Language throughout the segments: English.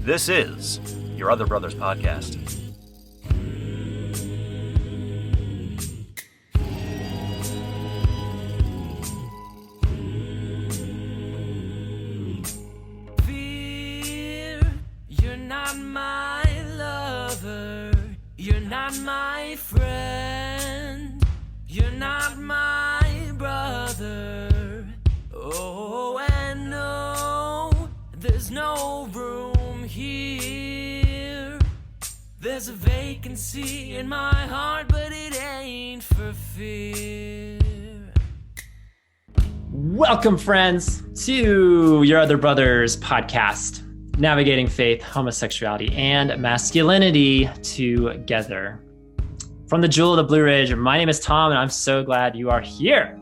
This is Your Other Brothers Podcast. Fear, you're not my lover, you're not my friend, you're not my brother. Oh, and no, there's no room here. There's a vacancy in my heart, but it ain't for fear. Welcome, friends, to Your Other Brothers Podcast, navigating faith, homosexuality, and masculinity together. From the Jewel of the Blue Ridge, my name is Tom, and I'm so glad you are here.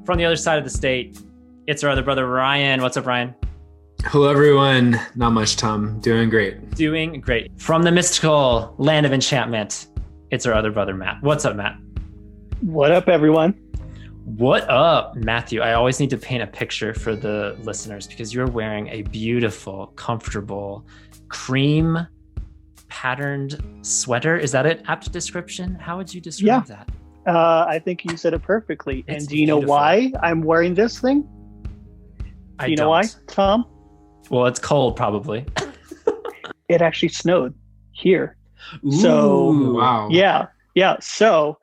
From the other side of the state, it's our other brother, Ryan. What's up, Ryan? Hello, everyone. Not much, Tom. Doing great. Doing great. From the mystical land of enchantment, it's our other brother, Matt. What's up, Matt? What up, everyone? What up, Matthew? I always need to paint a picture for the listeners because you're wearing a beautiful, comfortable, cream patterned sweater. Is that an apt description? How would you describe that? I think you said it perfectly. It's and do you know beautiful. why I'm wearing this thing? Do you know why, Tom? Well, it's cold, probably. It actually snowed here. Ooh, So, wow. Yeah. So,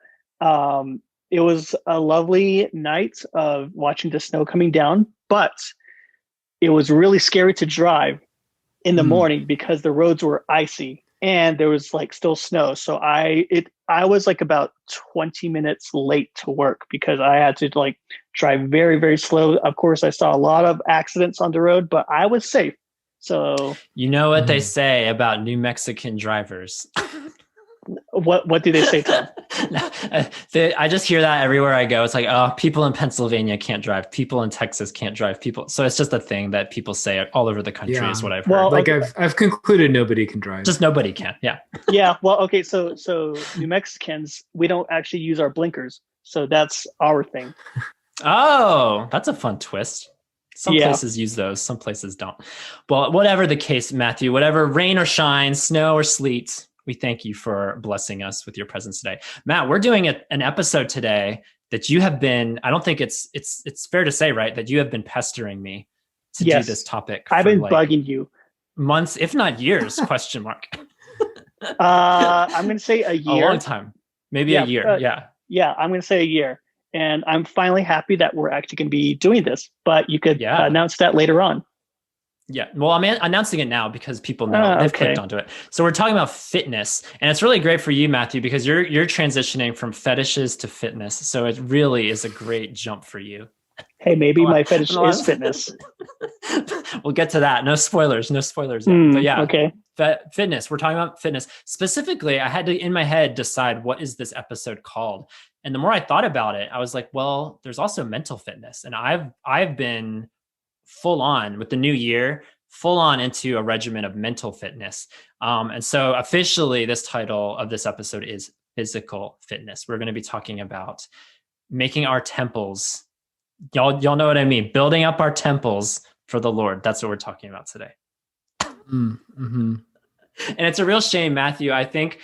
it was a lovely night of watching the snow coming down, but it was really scary to drive in the morning because the roads were icy and there was like still snow. So I was like about 20 minutes late to work because I had to like drive very, very slow. Of course, I saw a lot of accidents on the road, but I was safe. So You know what they say about New Mexican drivers. what do they say, Tom? I just hear that everywhere I go. It's like, oh, people in Pennsylvania can't drive. People in Texas can't drive. So it's just a thing that people say all over the country is what I've heard. Well, Like I've concluded nobody can drive. Just nobody can. Yeah. Yeah. Well, okay. So New Mexicans, we don't actually use our blinkers. So that's our thing. Oh, that's a fun twist. Some Yeah. places use those, some places don't. Well, whatever the case, Matthew, whatever rain or shine, snow or sleet, we thank you for blessing us with your presence today. Matt, we're doing an episode today that you have been, I don't think it's fair to say, right, that you have been pestering me to do Yes. this topic. I've for been like bugging you. months, if not years, question mark. I'm going to say a A year. long time, maybe Yeah, a year. Yeah. Yeah, I'm going to say a year. And I'm finally happy that we're actually going to be doing this, but you could Yeah. announce that later on. Yeah. Well, I'm announcing it now because people know they've Okay. clicked onto it. So we're talking about fitness, and it's really great for you, Matthew, because you're transitioning from fetishes to fitness. So it really is a great jump for you. Hey, maybe Hold on. my fetish Hold on. is fitness. We'll get to that. No spoilers. No spoilers. Yet. But yeah. Okay. Fitness. We're talking about fitness. Specifically, I had to, in my head, decide what is this episode called. And the more I thought about it, I was like, well, there's also mental fitness. And I've been full on with the new year, full on into a regimen of mental fitness. And so officially this title of this episode is physical fitness. We're going to be talking about making our temples. Y'all know what I mean? Building up our temples for the Lord. That's what we're talking about today. Mm-hmm. And it's a real shame, Matthew. I think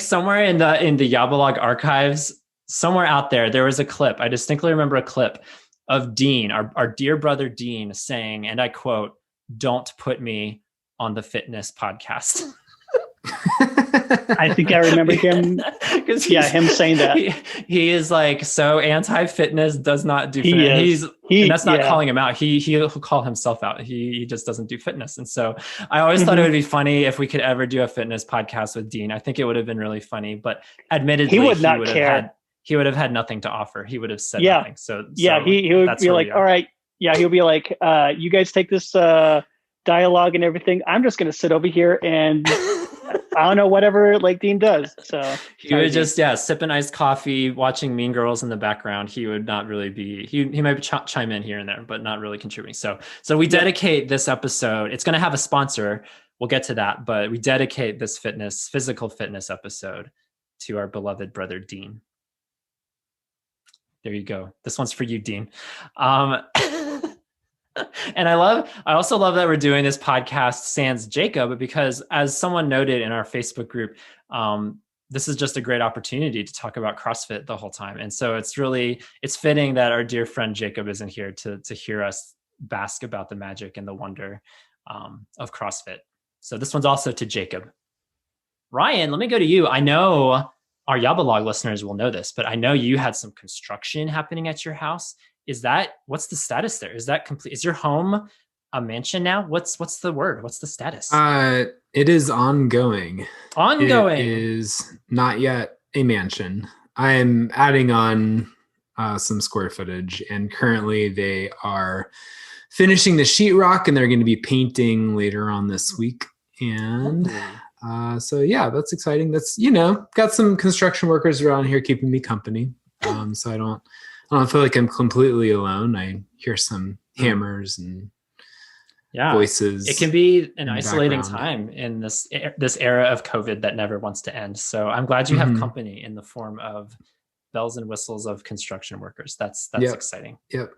somewhere in the Yabalog archives, somewhere out there was a clip. I distinctly remember a clip of Dean, our dear brother Dean, saying, and I quote, "Don't put me on the fitness podcast." I think I remember him. Him saying that. He is like so anti-fitness, does not do He fitness. is. And that's not Yeah. calling him out. He'll call himself out. He just doesn't do fitness. And so I always thought it would be funny if we could ever do a fitness podcast with Dean. I think it would have been really funny, but admittedly, He would not care. He would have had nothing to offer. He would have said Yeah. nothing. So He would that's be where like, we are. all right. Yeah, he'll be like, you guys take this dialogue and everything. I'm just going to sit over here and I don't know, whatever like Dean does. So he would just, sip an iced coffee, watching Mean Girls in the background. He would not really be, he might chime in here and there, but not really contributing. So we dedicate this episode. It's going to have a sponsor. We'll get to that, but we dedicate this physical fitness episode to our beloved brother, Dean. There you go. This one's for you, Dean. And I also love that we're doing this podcast sans Jacob, because as someone noted in our Facebook group, this is just a great opportunity to talk about CrossFit the whole time. And so it's fitting that our dear friend Jacob isn't here to hear us bask about the magic and the wonder of CrossFit. So this one's also to Jacob. Ryan, let me go to you. I know our YOBcast listeners will know this, but I know you had some construction happening at your house. What's the status there? Is that complete? Is your home a mansion now? What's the word? What's the status? It is ongoing. Ongoing. It is not yet a mansion. I'm adding on some square footage, and currently they are finishing the sheetrock, and they're going to be painting later on this week. And so yeah, that's exciting. That's, got some construction workers around here keeping me company. So I don't feel like I'm completely alone. I hear some hammers and voices. It can be an isolating time in this era of COVID that never wants to end. So I'm glad you have company in the form of bells and whistles of construction workers. That's exciting. Yep.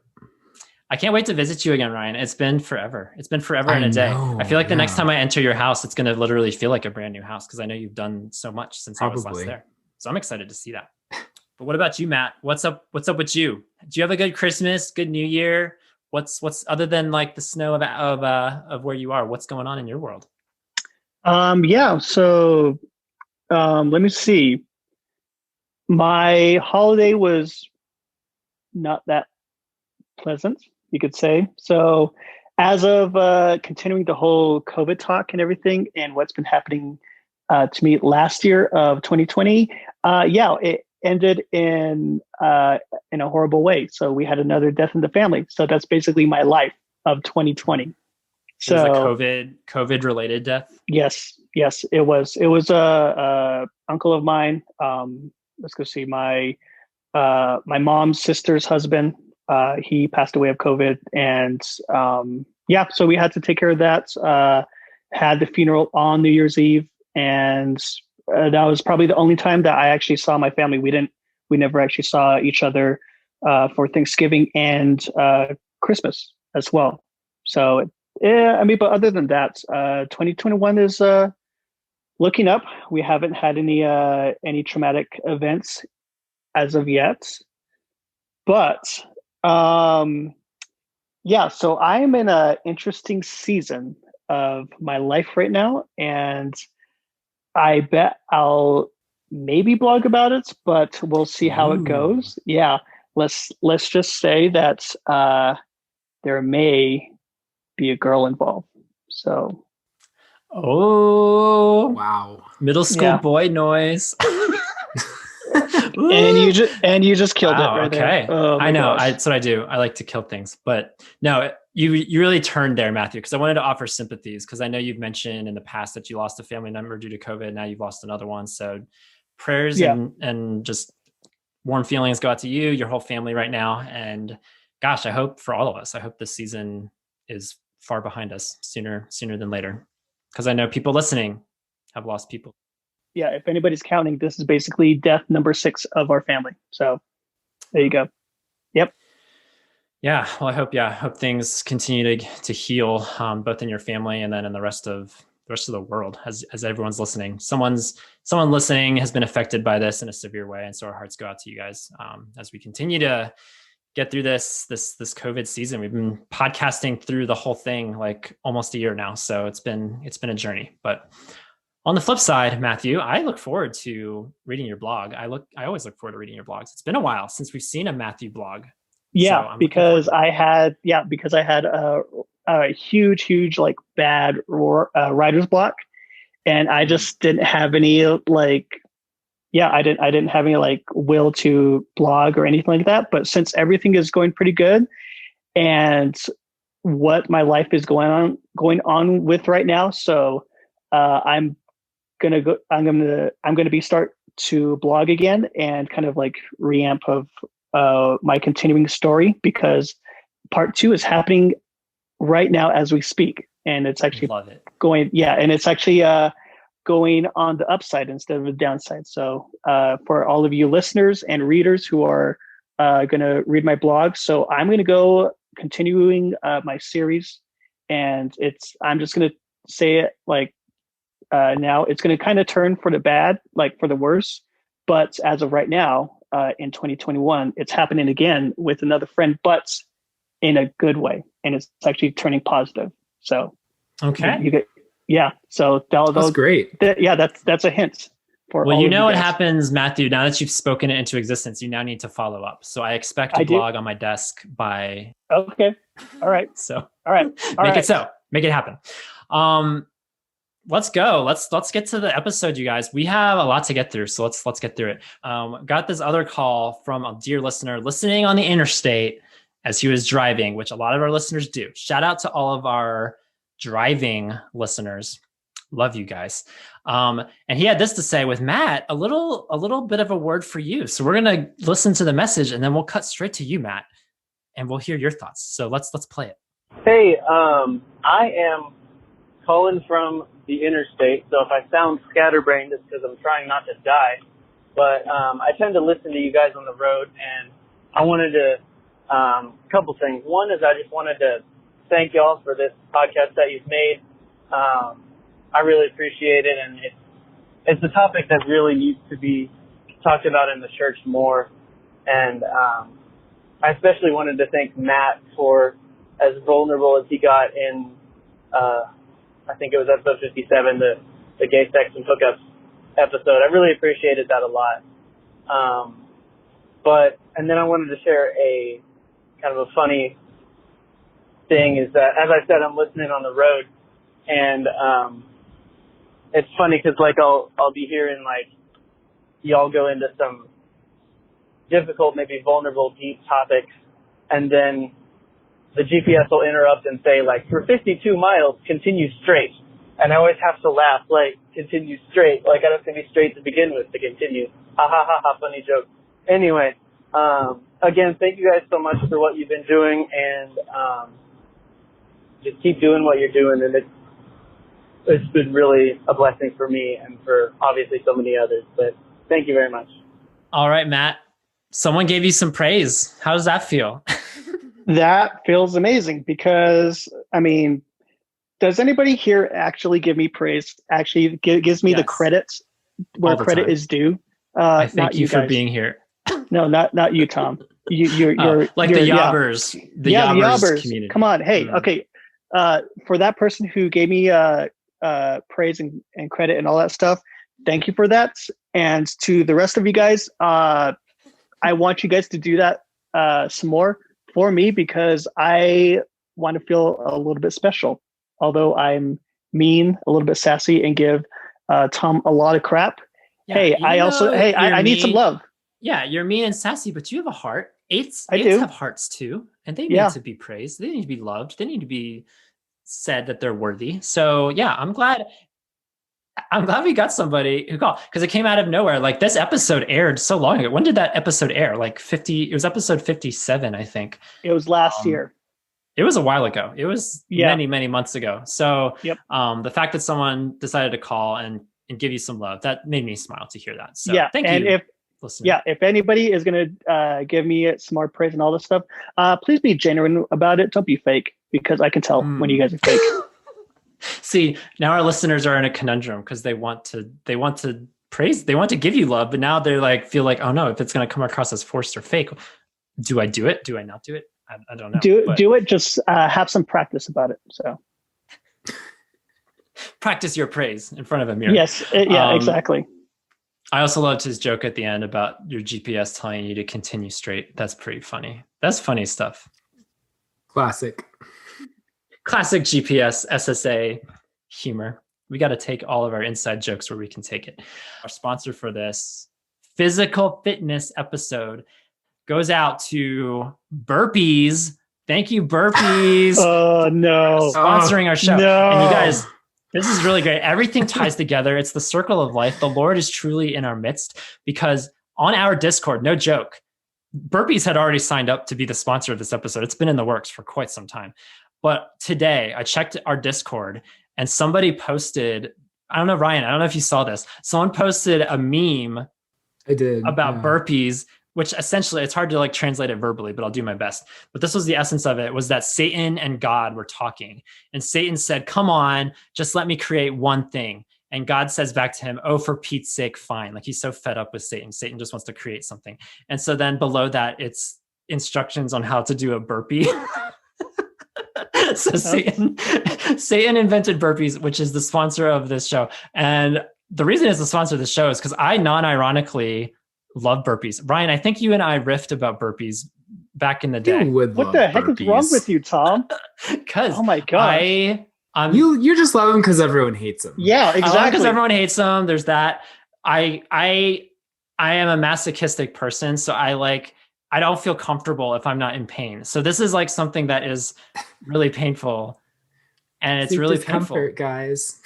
I can't wait to visit you again, Ryan. It's been forever. It's been forever and a day. I feel like the next time I enter your house, it's going to literally feel like a brand new house, because I know you've done so much since I was last there. So I'm excited to see that. But what about you, Matt? What's up with you? Do you have a good Christmas, good New Year? What's other than like the snow of where you are? What's going on in your world? So let me see. My holiday was not that pleasant, you could say. So as of continuing the whole COVID talk and everything, and what's been happening to me last year of 2020, it ended in a horrible way. So we had another death in the family. So that's basically my life of 2020. So it was a COVID related death. Yes, it was. It was a uncle of mine. Let's go see my mom's sister's husband. He passed away of COVID, and so we had to take care of that. Had the funeral on New Year's Eve, and that was probably the only time that I actually saw my family. We never actually saw each other for Thanksgiving and Christmas as well. So but other than that, 2021 is looking up. We haven't had any traumatic events as of yet, but so I'm in an interesting season of my life right now, and I bet I'll maybe blog about it, but we'll see how it goes. Yeah, let's just say that there may be a girl involved. So, wow, middle school boy noise. and you just killed it right there. Oh, I know. That's what I do. I like to kill things, but no, you really turned there, Matthew, because I wanted to offer sympathies, because I know you've mentioned in the past that you lost a family member due to COVID. Now you've lost another one. So prayers and just warm feelings go out to you, your whole family right now. And gosh, I hope for all of us, I hope this season is far behind us sooner than later, because I know people listening have lost people. Yeah, if anybody's counting, this is basically death number 6 of our family. So there you go. Yep. Yeah. Well, I hope things continue to heal, both in your family and then in the rest of the world, as everyone's listening. Someone listening has been affected by this in a severe way. And so our hearts go out to you guys as we continue to get through this COVID season. We've been podcasting through the whole thing like almost a year now. So it's been a journey. But on the flip side, Matthew, I look forward to reading your blog. I always look forward to reading your blogs. It's been a while since we've seen a Matthew blog. Yeah, so because I had a huge like bad writer's block, and I just didn't have any I didn't have any like will to blog or anything like that. But since everything is going pretty good, and what my life is going on with right now, so I'm gonna be start to blog again and kind of like reamp of my continuing story, because part 2 is happening right now as we speak, and it's actually going on the upside instead of the downside. So for all of you listeners and readers who are going to read my blog, so I'm going to go continuing my series, and I'm just going to say it like now. It's going to kind of turn for the bad, like for the worse. But as of right now, in 2021, it's happening again with another friend, but in a good way, and it's actually turning positive. So, okay, you get, yeah. So that's great. That's a hint. Well, you know what happens, Matthew. Now that you've spoken it into existence, you now need to follow up. So I expect a blog on my desk by. Okay. All right. So all right. Make it so. Make it happen. Let's go. Let's get to the episode, you guys. We have a lot to get through, so let's get through it. Got this other call from a dear listener listening on the interstate as he was driving, which a lot of our listeners do. Shout out to all of our driving listeners. Love you guys. And he had this to say with Matt, a little bit of a word for you. So we're gonna listen to the message, and then we'll cut straight to you, Matt, and we'll hear your thoughts. So let's play it. Hey, I am calling from the interstate, so if I sound scatterbrained, it's because I'm trying not to die. But I tend to listen to you guys on the road, and I wanted to a couple things. One is I just wanted to thank y'all for this podcast that you've made. I really appreciate it, and it's a topic that really needs to be talked about in the church more. And I especially wanted to thank Matt for as vulnerable as he got in, I think it was episode 57, the gay sex and hookups episode. I really appreciated that a lot. And then I wanted to share a kind of a funny thing is that, as I said, I'm listening on the road, and it's funny because like I'll be hearing like y'all go into some difficult, maybe vulnerable, deep topics, and then the GPS will interrupt and say like, for 52 miles, continue straight. And I always have to laugh, like, continue straight. Like, I don't have to be straight to begin with to continue. Ha ha ha ha, funny joke. Anyway, again, thank you guys so much for what you've been doing, and just keep doing what you're doing. And it's been really a blessing for me and for obviously so many others. But thank you very much. All right, Matt. Someone gave you some praise. How does that feel? That feels amazing because, I mean, does anybody here actually give me praise? Actually gives me the credit where credit is due. I thank you for being here. No, not you, Tom. You're like the Yobbers. Yeah. The Yobbers community. Come on. Hey, okay. For that person who gave me praise and credit and all that stuff, thank you for that. And to the rest of you guys, I want you guys to do that some more for me, because I want to feel a little bit special. Although I'm mean, a little bit sassy, and give Tom a lot of crap. Yeah, I need some love. Yeah, you're mean and sassy, but you have a heart. Eights do have hearts too, and they need to be praised. They need to be loved. They need to be said that they're worthy. So yeah, I'm glad we got somebody who called, because it came out of nowhere. Like, this episode aired so long ago. When did that episode air? Like it was episode 57, I think. It was last year. It was a while ago. It was many, many months ago. So the fact that someone decided to call and give you some love, that made me smile to hear that. So thank you. If anybody is going to give me some more praise and all this stuff, please be genuine about it. Don't be fake, because I can tell when you guys are fake. See, now our listeners are in a conundrum because they want to praise, they want to give you love, but now they're like, feel like, oh no, if it's going to come across as forced or fake, do I do it? Do I not do it? I don't know. Do it. Just have some practice about it. So practice your praise in front of a mirror. Yes. Exactly. I also loved his joke at the end about your GPS telling you to continue straight. That's pretty funny. That's funny stuff. Classic GPS SSA humor. We got to take all of our inside jokes where we can take it. Our sponsor for this physical fitness episode goes out to Burpees. Thank you, Burpees. Oh, no. Sponsoring our show. No. And you guys, this is really great. Everything ties together. It's the circle of life. The Lord is truly in our midst, because on our Discord, no joke, Burpees had already signed up to be the sponsor of this episode. It's been in the works for quite some time. But today I checked our Discord and somebody posted, I don't know, Ryan, I don't know if you saw this. Someone posted a meme I did about Burpees which essentially it's hard to like translate it verbally, but I'll do my best. But this was the essence of it, was that Satan and God were talking. And Satan said, come on, just let me create one thing. And God says back to him, oh, for Pete's sake, fine. Like he's so fed up with Satan. Satan just wants to create something. And so then below that, it's instructions on how to do a burpee. So Satan invented Burpees, which is the sponsor of this show. And the reason it's the sponsor of the show is because I non-ironically love burpees. Ryan, I think you and I riffed about burpees back in the day. What the heck is wrong with you, Tom? Because oh my god, you just love them because everyone hates them. Yeah, exactly. Because everyone hates them. There's that. I am a masochistic person, so I don't feel comfortable if I'm not in pain. So this is like something that is really painful, and it's really painful, guys.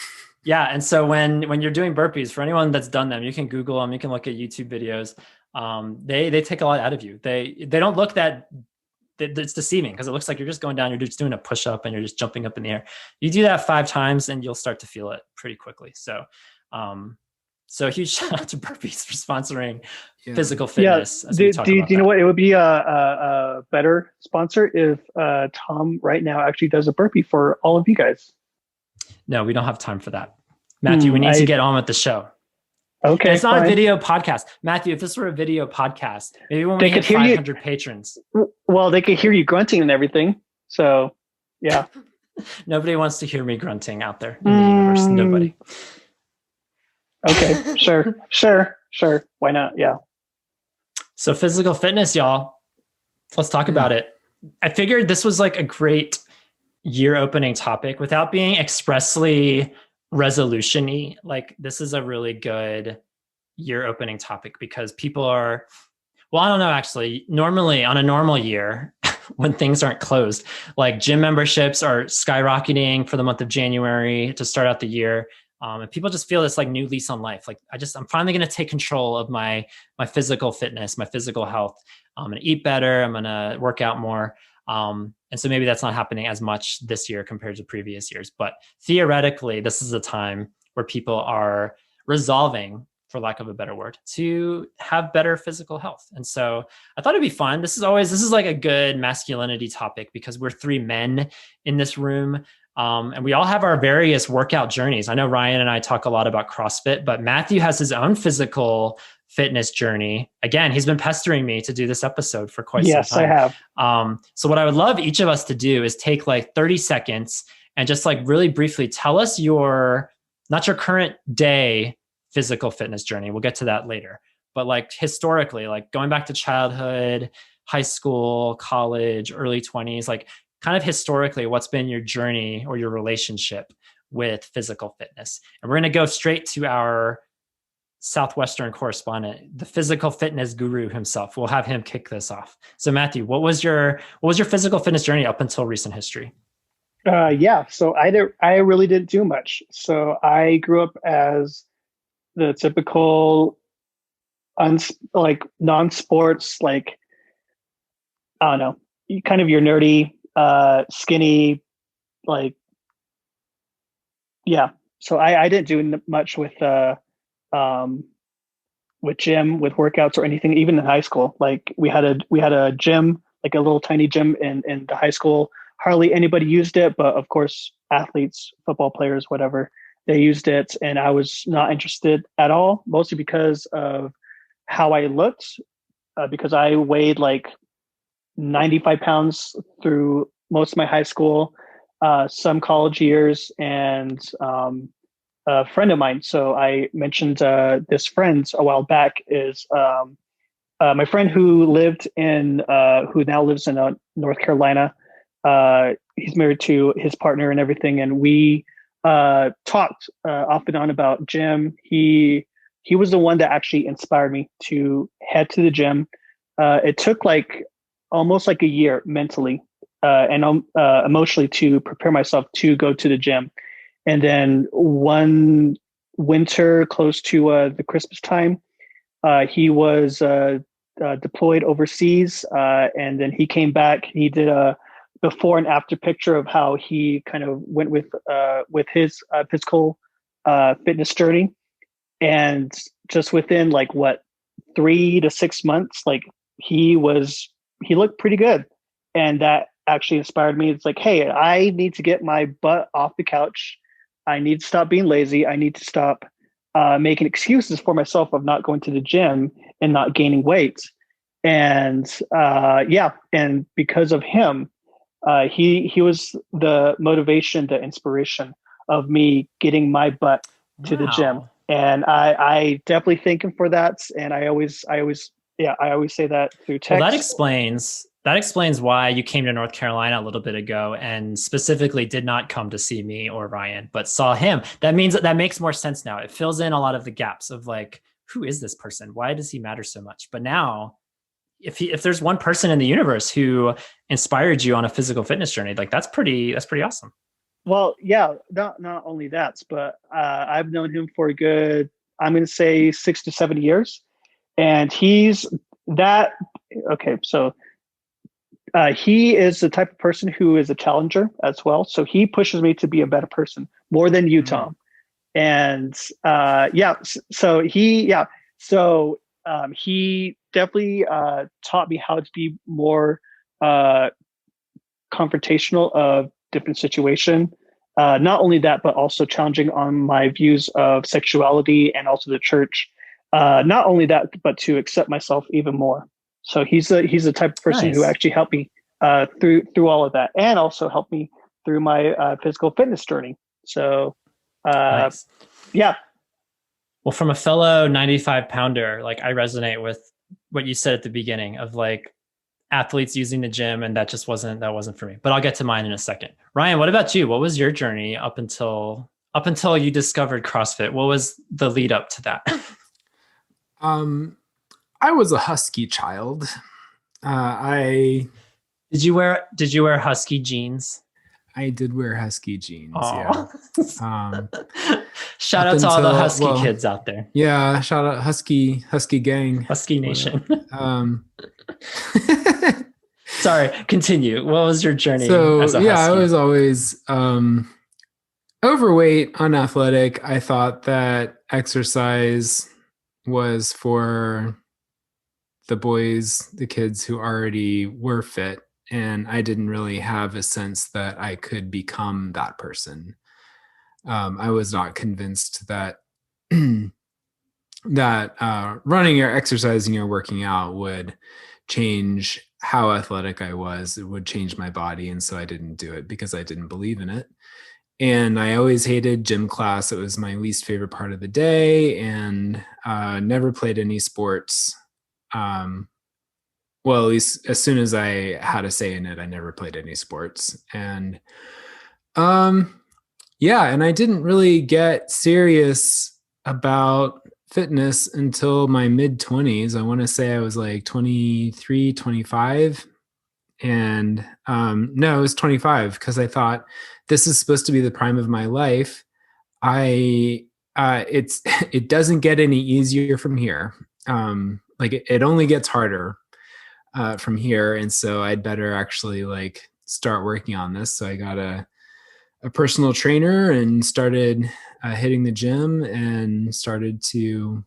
Yeah, and so when you're doing burpees, for anyone that's done them, you can Google them, you can look at YouTube videos. They take a lot out of you. They don't look that. It's deceiving because it looks like you're just going down, you're just doing a push-up and you're just jumping up in the air. You do that 5 times and you'll start to feel it pretty quickly. So a huge shout out to Burpees for sponsoring physical fitness. Yeah. Do you know what? It would be a better sponsor if Tom right now actually does a burpee for all of you guys. No, we don't have time for that. Matthew, we need to get on with the show. Okay. And it's not a video podcast. Matthew, if this were a video podcast, maybe when we hit 500 patrons. Well, they could hear you grunting and everything. So, yeah. Nobody wants to hear me grunting out there in the universe. Nobody. Okay, sure. Why not? Yeah. So physical fitness, y'all. Let's talk about it. I figured this was like a great year opening topic without being expressly resolution-y. Like this is a really good year opening topic because people are, well, I don't know, actually, normally on a normal year when things aren't closed, like gym memberships are skyrocketing for the month of January to start out the year. And people just feel this like new lease on life. Like I'm finally going to take control of my physical fitness, my physical health. I'm going to eat better. I'm going to work out more. And so maybe that's not happening as much this year compared to previous years. But theoretically, this is a time where people are resolving, for lack of a better word, to have better physical health. And so I thought it'd be fun. This is like a good masculinity topic because we're 3 men in this room. And we all have our various workout journeys. I know Ryan and I talk a lot about CrossFit, but Matthew has his own physical fitness journey. Again, he's been pestering me to do this episode for quite some time. Yes, I have. So what I would love each of us to do is take like 30 seconds and just like really briefly tell us not your current day physical fitness journey. We'll get to that later. But like historically, like going back to childhood, high school, college, early 20s, like kind of historically, what's been your journey or your relationship with physical fitness? And we're going to go straight to our Southwestern correspondent, the physical fitness guru himself. We'll have him kick this off. So Matthew, what was your physical fitness journey up until recent history? So I really didn't do much. So I grew up as the typical non-sports, like, I don't know, kind of your nerdy, skinny, like, yeah. So I didn't do much with gym, with workouts or anything, even in high school. Like we had a gym, like a little tiny gym in the high school. Hardly anybody used it, but of course, athletes, football players, whatever, they used it. And I was not interested at all, mostly because of how I looked, because I weighed like 95 pounds through most of my high school, some college years, and a friend of mine. So I mentioned this friend a while back is my friend who now lives in North Carolina. He's married to his partner and everything, and we talked off and on about gym. He was the one that actually inspired me to head to the gym. It took like almost like a year mentally and emotionally to prepare myself to go to the gym. And then one winter close to the Christmas time, he was deployed overseas, and then he came back. He did a before and after picture of how he kind of went with his physical fitness journey. And just within 3 to 6 months, like he looked pretty good. And that actually inspired me. It's like, hey, I need to get my butt off the couch. I need to stop being lazy. I need to stop making excuses for myself of not going to the gym and not gaining weight. And and because of him, he was the motivation, the inspiration of me getting my butt to the gym. And I definitely thank him for that. And I always say that through text. Well, that explains why you came to North Carolina a little bit ago and specifically did not come to see me or Ryan, but saw him. That makes more sense now. It fills in a lot of the gaps of like, who is this person? Why does he matter so much? But now, if there's one person in the universe who inspired you on a physical fitness journey, like that's pretty awesome. Well, yeah, not only that, but I've known him for a good, I'm going to say 6 to 7 years. And he's that, okay, so he is the type of person who is a challenger as well. So he pushes me to be a better person more than you, Tom. And he definitely taught me how to be more confrontational of different situation. Not only that, but also challenging on my views of sexuality and also the church. Not only that, but to accept myself even more. So he's the type of person who actually helped me through all of that, and also helped me through my physical fitness journey. So yeah. Well, from a fellow 95 pounder, like I resonate with what you said at the beginning of like athletes using the gym, and that wasn't for me. But I'll get to mine in a second. Ryan, what about you? What was your journey up until you discovered CrossFit? What was the lead up to that? I was a husky child. Did you wear husky jeans? I did wear husky jeans. Aww. Yeah. Shout out to all the husky kids out there. Yeah. Shout out husky gang. Husky nation. Sorry, continue. What was your journey as a husky? I was always overweight, unathletic. I thought that exercise was for the kids who already were fit. And I didn't really have a sense that I could become that person. I was not convinced that running or exercising or working out would change how athletic I was. It would change my body. And so I didn't do it because I didn't believe in it. And I always hated gym class. It was my least favorite part of the day, and never played any sports. Well, at least as soon as I had a say in it, I never played any sports. And and I didn't really get serious about fitness until my mid-20s. I want to say I was like 23, 25. And no, it was 25, because I thought this is supposed to be the prime of my life. It doesn't get any easier from here. It only gets harder from here. And so I'd better actually like start working on this. So I got a personal trainer and started hitting the gym, and started to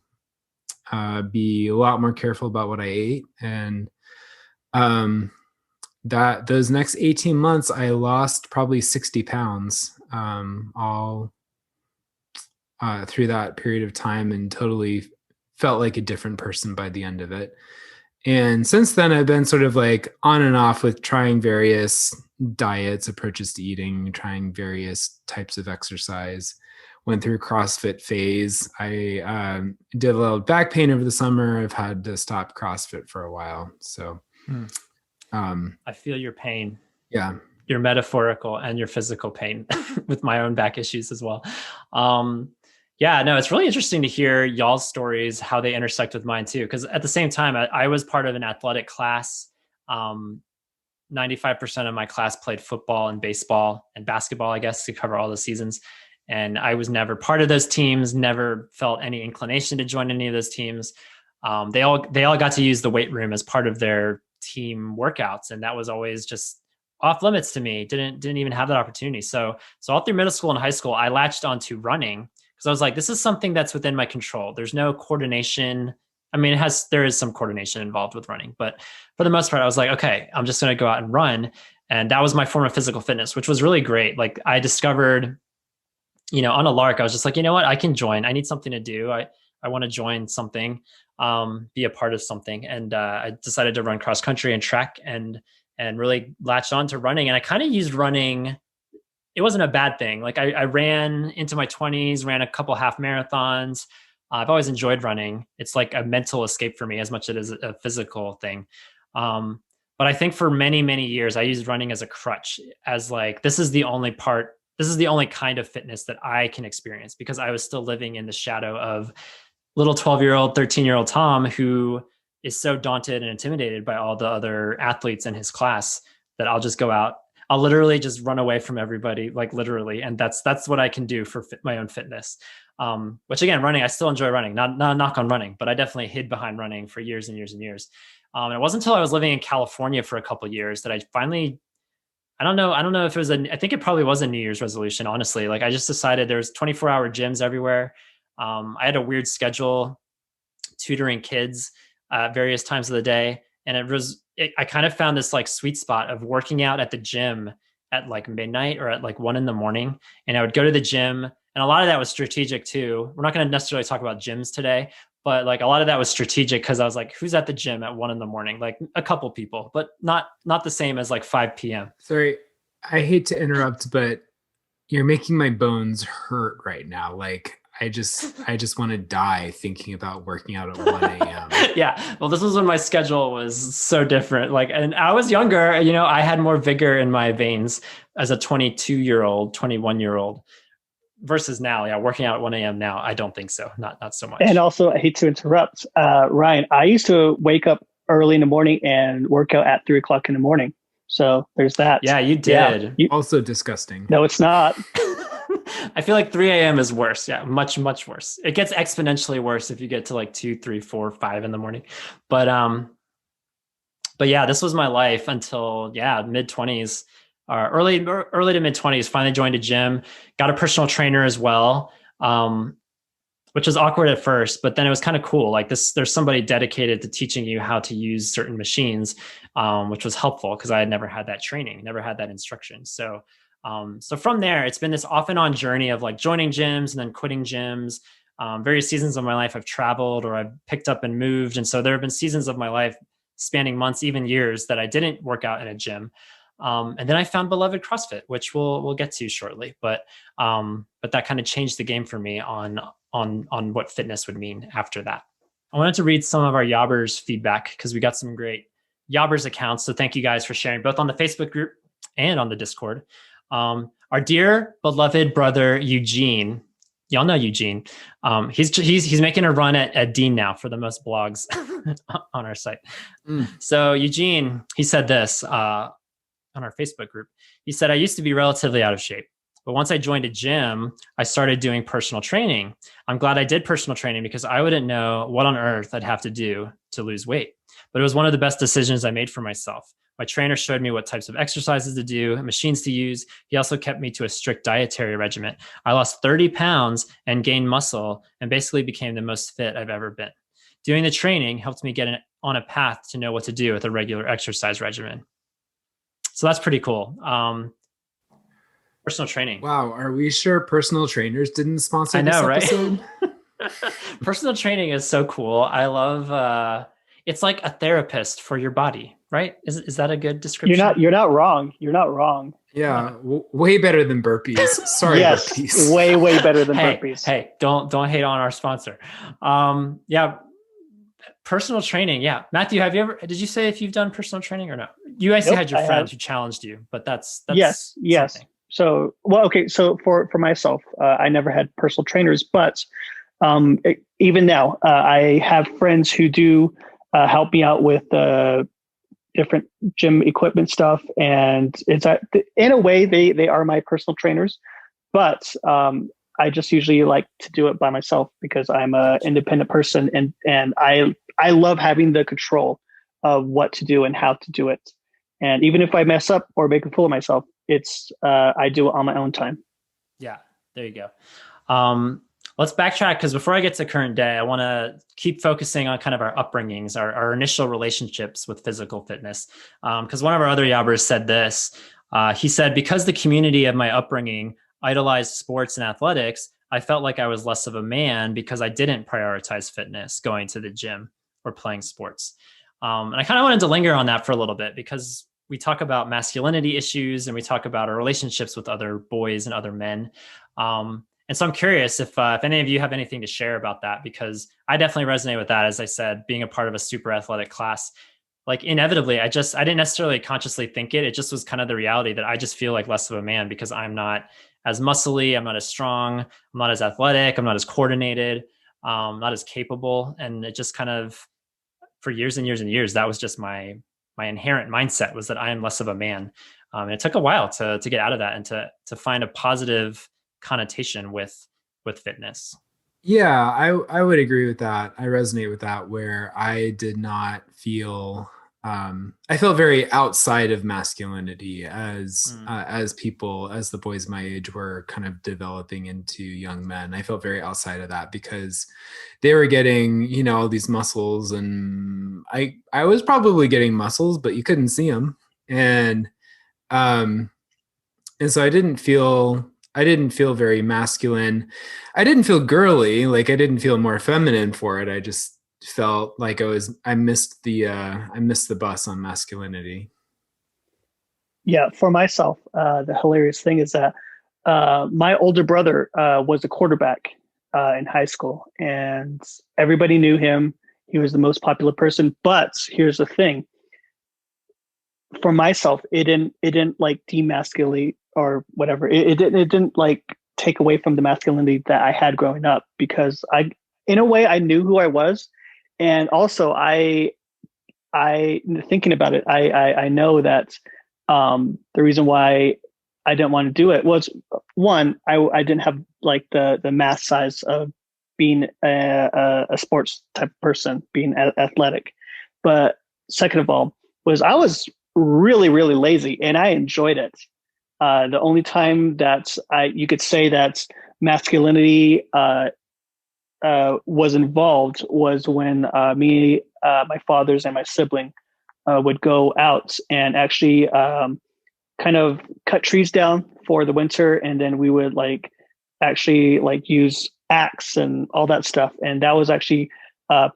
be a lot more careful about what I ate. And those next 18 months, I lost probably 60 pounds all through that period of time, and totally felt like a different person by the end of it. And since then, I've been sort of like on and off with trying various diets, approaches to eating, trying various types of exercise. Went through a CrossFit phase. I did a little back pain over the summer. I've had to stop CrossFit for a while. So I feel your pain. Yeah. Your metaphorical and your physical pain with my own back issues as well. It's really interesting to hear y'all's stories, how they intersect with mine too. Because at the same time, I was part of an athletic class. 95% of my class played football and baseball and basketball, I guess, to cover all the seasons. And I was never part of those teams, never felt any inclination to join any of those teams. They all got to use the weight room as part of their team workouts. And that was always just off limits to me. Didn't even have that opportunity. So all through middle school and high school, I latched onto running, because I was like, this is something that's within my control. There's no coordination I mean, there is some coordination involved with running, but for the most part, I was like, okay, I'm just going to go out and run. And that was my form of physical fitness, which was really great. Like I discovered, on a lark, I was just like, you know what, I can join. I need something to do. I want to join something, be a part of something. And I decided to run cross country and track and really latched on to running. And I kind of used running. It wasn't a bad thing. Like I ran into my 20s, ran a couple half marathons. I've always enjoyed running. It's like a mental escape for me as much as it is a physical thing. But I think for many, many years, I used running as a crutch, as like, this is the only kind of fitness that I can experience, because I was still living in the shadow of little 12-year-old, 13-year-old Tom, who is so daunted and intimidated by all the other athletes in his class that I'll just go out. I'll literally just run away from everybody, like literally. And that's what I can do for my own fitness. Which again, running, I still enjoy running, not a knock on running, but I definitely hid behind running for years and years and years. And it wasn't until I was living in California for a couple of years that I finally, I don't know if it was I think it probably was a New Year's resolution, honestly. Like I just decided there's 24-hour gyms everywhere. I had a weird schedule tutoring kids at various times of the day. And I kind of found this like sweet spot of working out at the gym at like midnight or at like 1 a.m. And I would go to the gym, and a lot of that was strategic too. We're not going to necessarily talk about gyms today, but like a lot of that was strategic because I was like, who's at the gym at 1 a.m? Like a couple people, but not the same as like 5 p.m. Sorry, I hate to interrupt, but you're making my bones hurt right now. Like I just want to die thinking about working out at 1 a.m. Yeah. Well, this was when my schedule was so different. Like, and I was younger, I had more vigor in my veins as a 22-year-old, 21-year-old versus now. Yeah. Working out at 1 a.m. now, I don't think so. Not so much. And also, I hate to interrupt, Ryan, I used to wake up early in the morning and work out at 3 o'clock in the morning. So there's that. Yeah, you did. Yeah. Also disgusting. No, it's not. I feel like 3 a.m. is worse. Yeah, much, much worse. It gets exponentially worse if you get to like 2, 3, 4, 5 in the morning. But yeah, this was my life until mid 20s, early to mid 20s. Finally joined a gym, got a personal trainer as well, which was awkward at first, but then it was kind of cool. Like there's somebody dedicated to teaching you how to use certain machines, which was helpful because I had never had that training, never had that instruction. So from there, it's been this off and on journey of like joining gyms and then quitting gyms. Various seasons of my life I've traveled or I've picked up and moved. And so there have been seasons of my life spanning months, even years, that I didn't work out in a gym. And then I found beloved CrossFit, which we'll get to shortly. But that kind of changed the game for me on what fitness would mean after that. I wanted to read some of our Yobbers feedback because we got some great Yobbers accounts. So thank you guys for sharing both on the Facebook group and on the Discord. Our dear beloved brother Eugene, y'all know Eugene. He's making a run at Dean now for the most blogs on our site. So Eugene, he said this on our Facebook group. He said, I used to be relatively out of shape, but once I joined a gym, I started doing personal training. I'm glad I did personal training because I wouldn't know what on earth I'd have to do to lose weight. But it was one of the best decisions I made for myself. My trainer showed me what types of exercises to do, machines to use. He also kept me to a strict dietary regimen. I lost 30 pounds and gained muscle and basically became the most fit I've ever been. Doing the training helped me get on a path to know what to do with a regular exercise regimen. So that's pretty cool. Personal training. Wow. Are we sure personal trainers didn't sponsor this episode? Right? Personal training is so cool. I love, it's like a therapist for your body, right? Is that a good description? You're not wrong. You're not wrong. Yeah. Way better than burpees. Sorry. Yes. Burpees. Way better than burpees. Hey, don't hate on our sponsor. Yeah. Personal training. Yeah. Matthew, did you say if you've done personal training or no? You guys had your friend who challenged you, but that's yes. Something. So, okay. So for myself, I never had personal trainers, but even now, I have friends who do help me out with different gym equipment stuff. And it's in a way, they are my personal trainers, but I just usually like to do it by myself because I'm an independent person and I love having the control of what to do and how to do it. And even if I mess up or make a fool of myself, I do it on my own time. Yeah, there you go. let's backtrack, because before I get to current day, I want to keep focusing on kind of our upbringings, our initial relationships with physical fitness. Because one of our other yobbers said this. He said, because the community of my upbringing idolized sports and athletics, I felt like I was less of a man because I didn't prioritize fitness, going to the gym or playing sports. And I kind of wanted to linger on that for a little bit, because we talk about masculinity issues and we talk about our relationships with other boys and other men. And so I'm curious if any of you have anything to share about that, because I definitely resonate with that. As I said, being a part of a super athletic class, like inevitably, I didn't necessarily consciously think it. It just was kind of the reality that I just feel like less of a man because I'm not as muscly, I'm not as strong, I'm not as athletic, I'm not as coordinated, not as capable. And it just kind of, for years and years and years, that was just my inherent mindset, was that I am less of a man. And it took a while to get out of that and to find a positive connotation with fitness. Yeah, I would agree with that. I resonate with that, where I did not feel, I felt very outside of masculinity as the boys my age were kind of developing into young men. I felt very outside of that because they were getting, all these muscles, and I was probably getting muscles, but you couldn't see them. And so I didn't feel very masculine. I didn't feel girly. Like, I didn't feel more feminine for it. I just felt like I missed the bus on masculinity. Yeah. For myself, the hilarious thing is that my older brother was a quarterback in high school, and everybody knew him. He was the most popular person. But here's the thing. For myself, it didn't like demasculate or whatever. It didn't like take away from the masculinity that I had growing up, because in a way I knew who I was. And also I thinking about it, I know that the reason why I didn't want to do it was, one, I didn't have like the mass size of being a sports type of person, being athletic. But second of all, I was really, really lazy, and I enjoyed it. The only time that you could say that masculinity was involved was when me, my fathers, and my sibling would go out and actually kind of cut trees down for the winter, and then we would actually use axe and all that stuff, and that was actually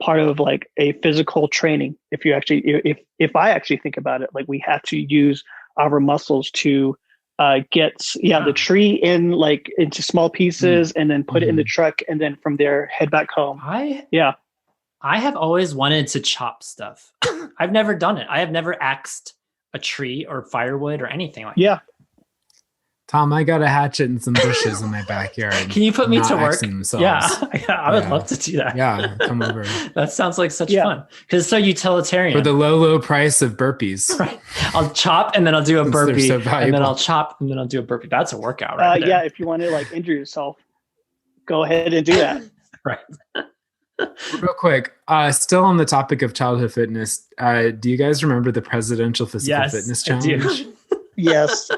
part of like a physical training. If I actually think about it, like, we had to use our muscles to get the tree into small pieces and then put it in the truck, and then from there head back home. I have always wanted to chop stuff. I've never done it. I have never axed a tree or firewood or anything like that. Tom, I got a hatchet and some bushes in my backyard. Can you put me to work? Yeah, I would love to do that. Yeah, come over. That sounds like such fun, because it's so utilitarian. For the low price of burpees. Right. I'll chop and then I'll do a burpee, and then I'll chop and then I'll do a burpee. That's a workout, right? Yeah, if you want to injure yourself, go ahead and do that. Right. Real quick, still on the topic of childhood fitness, do you guys remember the presidential physical fitness challenge? Yes,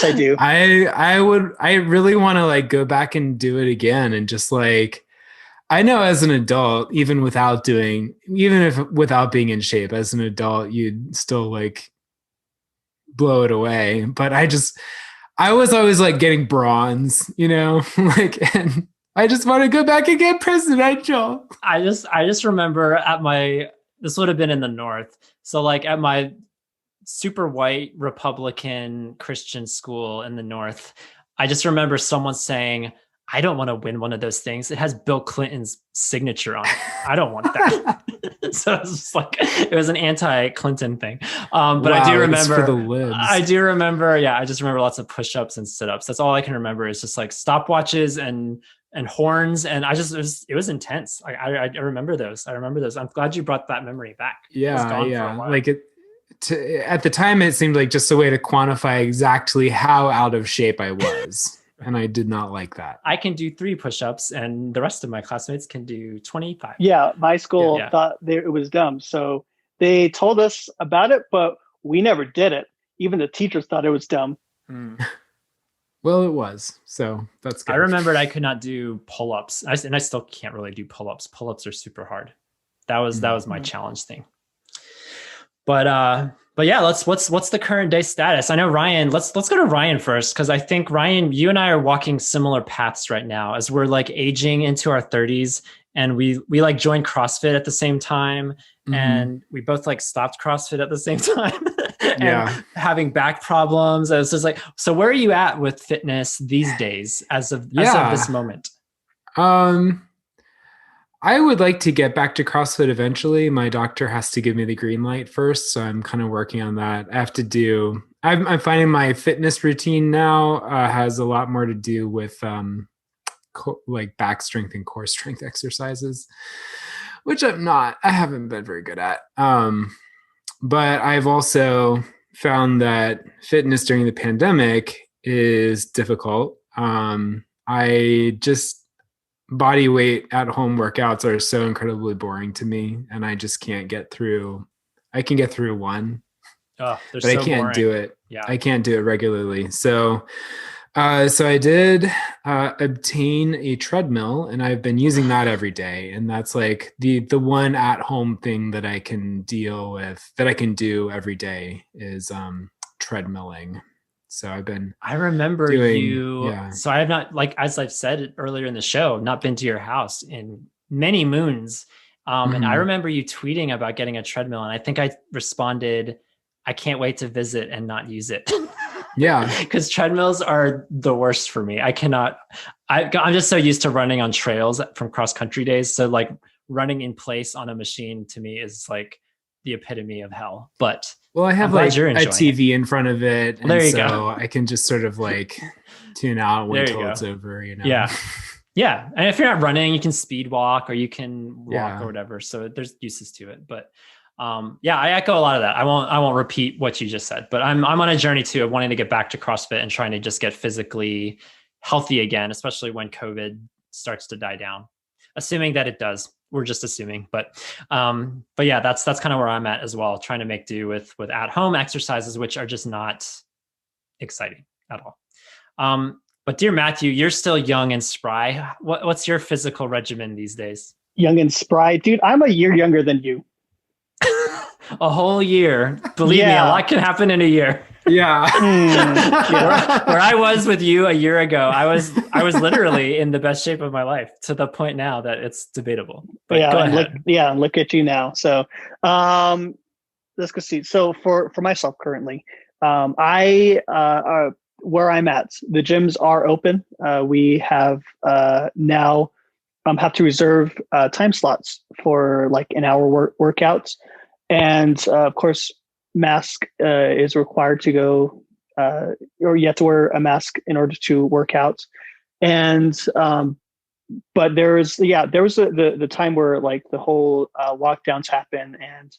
I do. I really want to go back and do it again, and just I know as an adult, even without being in shape, as an adult, you'd still blow it away. But I was always getting bronze, and I just want to go back and get presidential. I just remember this would have been in the North. So at my super white Republican Christian school in the North, I just remember someone saying, I don't want to win one of those things. It has Bill Clinton's signature on it. I don't want that. So it was it was an anti-Clinton thing. But I do remember, I just remember lots of push-ups and sit-ups. That's all I can remember is just stopwatches and horns. And it was intense. I remember those. I'm glad you brought that memory back. Yeah. At the time, it seemed like just a way to quantify exactly how out of shape I was. And I did not like that. I can do 3 push-ups and the rest of my classmates can do 25. Yeah, my school thought it was dumb. So they told us about it, but we never did it. Even the teachers thought it was dumb. Well, Well, it was. So that's good. I remembered I could not do pull-ups. And I still can't really do pull-ups. Pull-ups are super hard. That was my challenge thing. But yeah, what's the current day status? I know Ryan, let's go to Ryan first, because I think Ryan, you and I are walking similar paths right now as we're like aging into our 30s, and we like joined CrossFit at the same time, and we both like stopped CrossFit at the same time. And having back problems. I was just like, so where are you at with fitness these days as of this moment? I would like to get back to CrossFit eventually. My doctor has to give me the green light first, so I'm kind of working on that. I'm finding my fitness routine now has a lot more to do with like back strength and core strength exercises, which I haven't been very good at. But I've also found that fitness during the pandemic is difficult. Body weight at home workouts are so incredibly boring to me, and I just can't get through. I can get through one, but I can't do it. Yeah, I can't do it regularly. So I did obtain a treadmill, and I've been using that every day. And that's like the one at home thing that I can deal with, that I can do every day, is treadmilling. So I remember you. Yeah. So I have not, like, as I've said earlier in the show, not been to your house in many moons. And I remember you tweeting about getting a treadmill, and I think I responded, I can't wait to visit and not use it. Yeah. Because treadmills are the worst for me. I'm just so used to running on trails from cross country days. So like running in place on a machine to me is like the epitome of hell. But I have like a TV in front of it. Well, there you go. I can just sort of like tune out, wait till it's over, you know? Yeah. Yeah. And if you're not running, you can speed walk or you can walk or whatever. So there's uses to it. But I echo a lot of that. I won't repeat what you just said, but I'm on a journey too of wanting to get back to CrossFit and trying to just get physically healthy again, especially when COVID starts to die down, assuming that it does. We're just assuming, but yeah, that's kind of where I'm at as well. Trying to make do with at home exercises, which are just not exciting at all. But dear Matthew, you're still young and spry. What's your physical regimen these days? Young and spry, dude. I'm a year younger than you. A whole year. Believe me, a lot can happen in a year. Yeah. Where I was with you a year ago, I was literally in the best shape of my life, to the point now that it's debatable. But go ahead. Look at you now. So let's go see. So for myself currently, I where I'm at, the gyms are open. We have now have to reserve time slots for like an hour workouts. And of course, mask is required to go, or you have to wear a mask in order to work out. And but there was the time where like the whole lockdowns happened and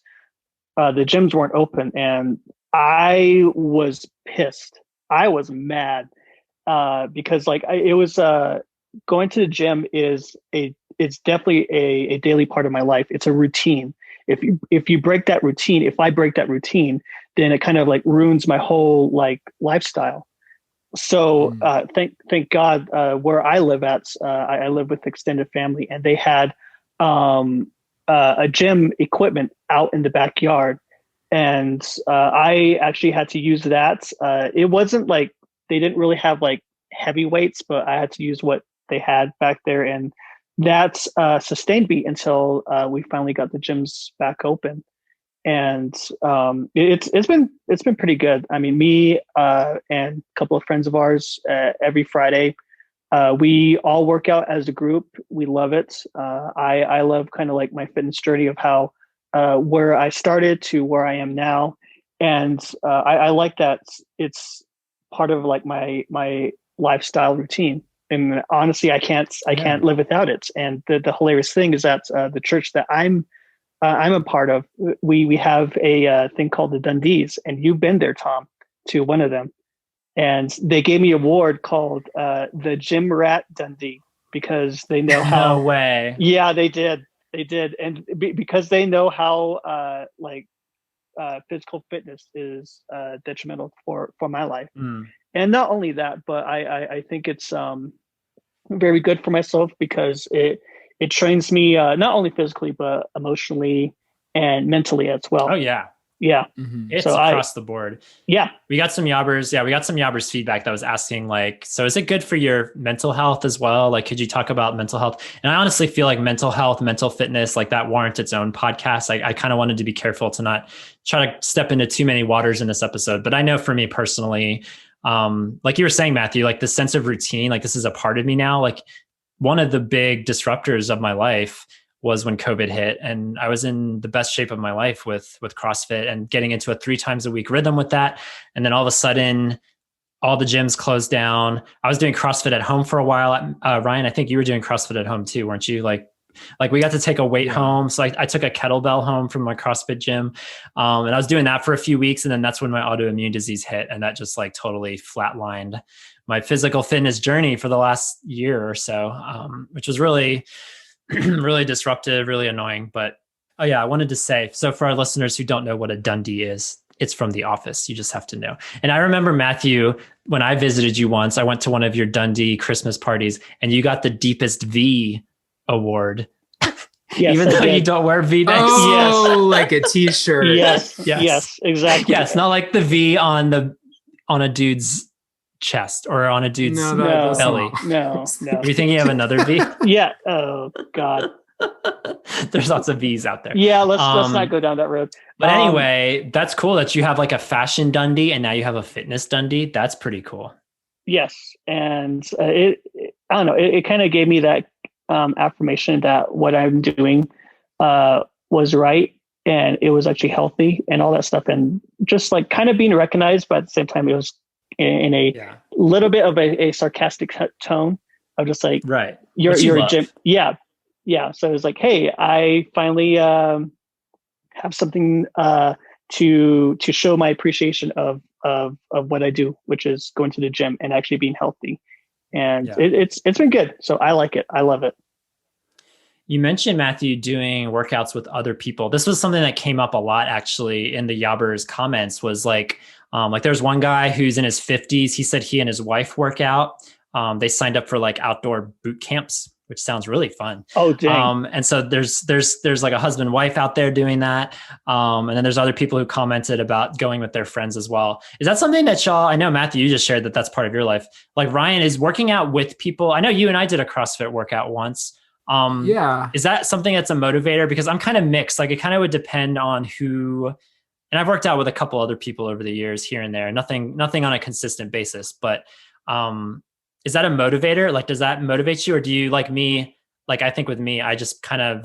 the gyms weren't open, and I was pissed. I was mad because like it was going to the gym it's definitely a daily part of my life. It's a routine. If you break that routine, if I break that routine, then it kind of like ruins my whole like lifestyle. So thank God where I live at, I live with extended family, and they had a gym equipment out in the backyard, and I actually had to use that. It wasn't like they didn't really have like heavy weights, but I had to use what they had back there, and that sustained me until we finally got the gyms back open. And it's been pretty good. I mean, me and a couple of friends of ours, every Friday, we all work out as a group. We love it. I love kind of like my fitness journey of how where I started to where I am now, and I like that it's part of like my lifestyle routine. And honestly, I can't live without it. And the hilarious thing is that the church that I'm a part of, we have a thing called the Dundees, and you've been there, Tom, to one of them. And they gave me an award called the Gym Rat Dundee, because they know how. No way. Yeah, they did, and because they know how physical fitness is detrimental for my life. And not only that, but I think it's very good for myself because it trains me not only physically but emotionally and mentally as well. Oh yeah. Yeah. Mhm. It's So across the board. Yeah. We got some Yobbers. Yeah, we got some Yobbers feedback that was asking, like, so is it good for your mental health as well? Like, could you talk about mental health? And I honestly feel like mental health, mental fitness, like that warrants its own podcast. I kind of wanted to be careful to not try to step into too many waters in this episode. But I know for me personally, like you were saying, Matthew, like the sense of routine, like this is a part of me now. Like one of the big disruptors of my life was when COVID hit, and I was in the best shape of my life with CrossFit and getting into a 3 times a week rhythm with that. And then all of a sudden, all the gyms closed down. I was doing CrossFit at home for a while. Ryan, I think you were doing CrossFit at home too, weren't you? Like we got to take a weight home. So I took a kettlebell home from my CrossFit gym. And I was doing that for a few weeks. And then that's when my autoimmune disease hit. And that just like totally flatlined my physical fitness journey for the last year or so, which was really, really disruptive, really annoying. But oh yeah, I wanted to say, so for our listeners who don't know what a Dundee is, it's from The Office. You just have to know. And I remember, Matthew, when I visited you once, I went to one of your Dundee Christmas parties and you got the deepest V award. Yes, even though you don't wear V-necks. Oh, like a t-shirt. Yes, exactly. Yes, not like the V on a dude's chest or on a dude's belly. No. Are you thinking of another V? Yeah. Oh God. There's lots of V's out there. Yeah, let's not go down that road. But anyway, that's cool that you have like a fashion Dundee and now you have a fitness Dundee. That's pretty cool. Yes, and I don't know. It kind of gave me that affirmation that what I'm doing was right and it was actually healthy and all that stuff, and just like kind of being recognized, but at the same time, it was in a little bit of a sarcastic tone of just like, right, you're a gym. Yeah. So it was like, hey, I finally have something to show my appreciation of what I do, which is going to the gym and actually being healthy. And it's been good. So I like it. I love it. You mentioned, Matthew, doing workouts with other people. This was something that came up a lot actually in the Yobbers comments, was like there's one guy who's in his 50s. He said he and his wife work out. They signed up for like outdoor boot camps, which sounds really fun. Oh, dang. And so there's like a husband wife out there doing that. And then there's other people who commented about going with their friends as well. Is that something that y'all, I know Matthew, you just shared that that's part of your life. Like Ryan is working out with people. I know you and I did a CrossFit workout once. Is that something that's a motivator? Because I'm kind of mixed. Like it kind of would depend on who, and I've worked out with a couple other people over the years here and there, nothing on a consistent basis, but, is that a motivator? Like, does that motivate you? Or do you, like me, like I think with me, I just I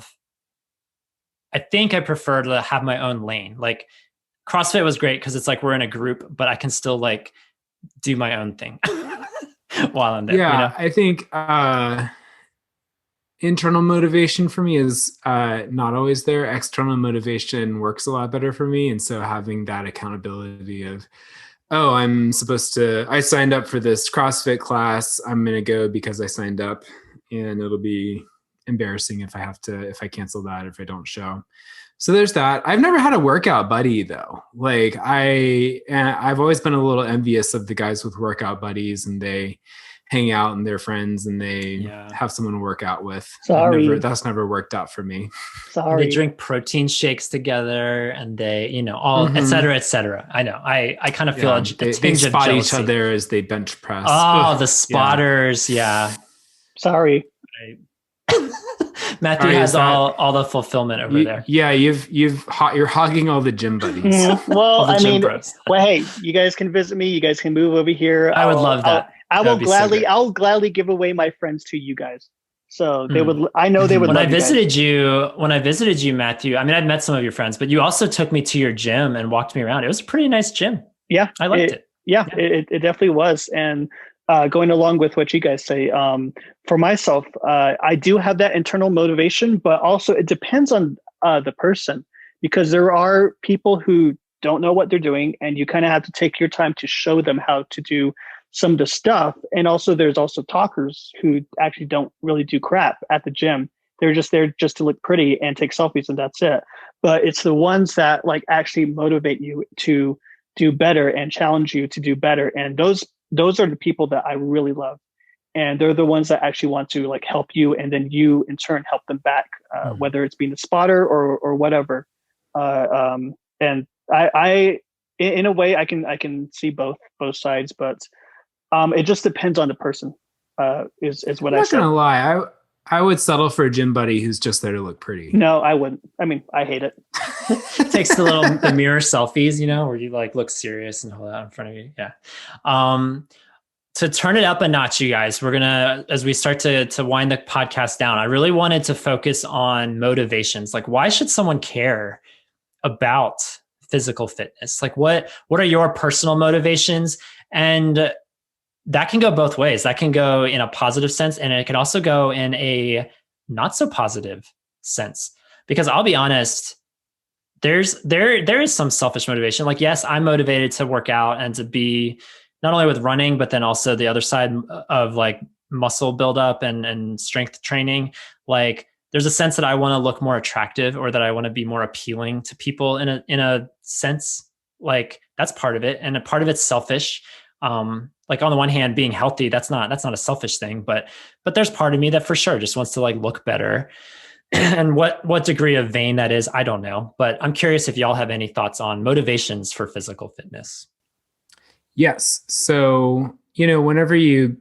think I prefer to have my own lane. Like CrossFit was great because it's like we're in a group, but I can still like do my own thing while I'm there. Yeah, you know? I think internal motivation for me is not always there. External motivation works a lot better for me. And so having that accountability of, oh, I signed up for this CrossFit class. I'm going to go because I signed up, and it'll be embarrassing if I cancel that, if I don't show. So there's that. I've never had a workout buddy though. Like I've always been a little envious of the guys with workout buddies, and they hang out and they're friends and they have someone to work out with. That's never worked out for me. They drink protein shakes together and they, all et cetera, et cetera. I know. I kind of feel they spot each other as they bench press. Oh, the spotters. Yeah. Sorry. Matthew has all the fulfillment over there. Yeah. You're hogging all the gym buddies. Well, I mean, hey, you guys can visit me. You guys can move over here. I would love that. I'll gladly give away my friends to you guys. So they would, I know they would. When I visited you, Matthew, I mean, I'd met some of your friends, but you also took me to your gym and walked me around. It was a pretty nice gym. Yeah. I liked it. Yeah, it definitely was. And going along with what you guys say, for myself, I do have that internal motivation, but also it depends on the person, because there are people who don't know what they're doing, and you kind of have to take your time to show them how to do some of the stuff. And also there's also talkers who actually don't really do crap at the gym. They're just there just to look pretty and take selfies, and that's it. But it's the ones that like actually motivate you to do better and challenge you to do better. And those those are the people that I really love. And they're the ones that actually want to like help you, and then you in turn help them back, whether it's being a spotter or whatever. And I, in a way, I can see both sides, but it just depends on the person. Is what I'm I not said. gonna lie, I would settle for a gym buddy who's just there to look pretty. No, I wouldn't. I mean, I hate it. Takes the mirror selfies, where you like look serious and hold out in front of you. Yeah. To turn it up a notch, you guys, we're gonna, as we start to wind the podcast down, I really wanted to focus on motivations. Like, why should someone care about physical fitness? Like, what are your personal motivations? And that can go both ways. That can go in a positive sense, and it can also go in a not so positive sense. Because I'll be honest, there is some selfish motivation. Like, yes, I'm motivated to work out and to be not only with running, but then also the other side of like muscle buildup and strength training. Like, there's a sense that I want to look more attractive, or that I want to be more appealing to people in a sense. Like, that's part of it. And a part of it's selfish. Like, on the one hand, being healthy, that's not a selfish thing, but there's part of me that for sure just wants to like look better. And what degree of vain that is, I don't know, but I'm curious if y'all have any thoughts on motivations for physical fitness. Yes. So, whenever you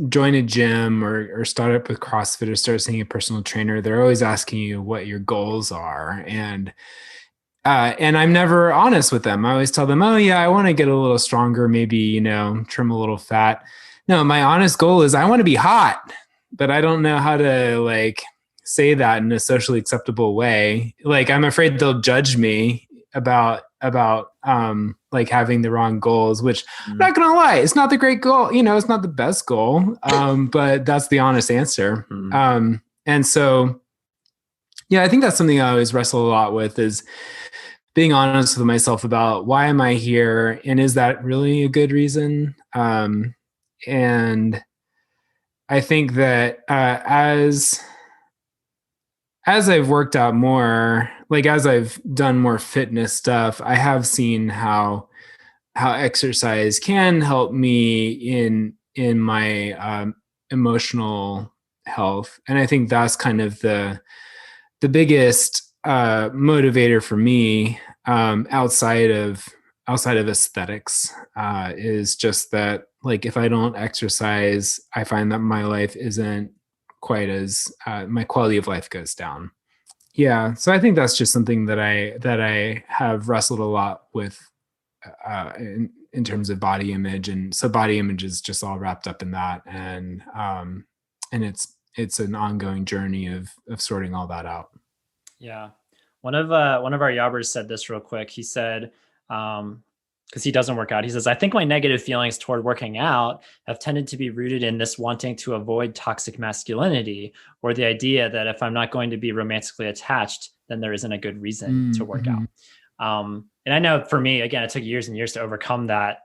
join a gym or start up with CrossFit or start seeing a personal trainer, they're always asking you what your goals are. And I'm never honest with them. I always tell them, oh yeah, I want to get a little stronger, maybe, trim a little fat. No, my honest goal is I want to be hot, but I don't know how to like say that in a socially acceptable way. Like, I'm afraid they'll judge me about like having the wrong goals, which I'm not gonna lie, it's not the great goal, it's not the best goal, but that's the honest answer. And so yeah, I think that's something I always wrestle a lot with, is being honest with myself about why am I here, and is that really a good reason? And I think that as I've worked out more, like as I've done more fitness stuff, I have seen how exercise can help me in my emotional health. And I think that's kind of the biggest motivator for me, outside of aesthetics, is just that, like, if I don't exercise, I find that my life isn't quite as my quality of life goes down. Yeah, so I think that's just something that I have wrestled a lot with in terms of body image, and so body image is just all wrapped up in that, and it's an ongoing journey of sorting all that out. Yeah, one of our yobbers said this real quick. He said, because he doesn't work out, he says, I think my negative feelings toward working out have tended to be rooted in this wanting to avoid toxic masculinity, or the idea that if I'm not going to be romantically attached, then there isn't a good reason to work out. And I know for me, again, it took years and years to overcome that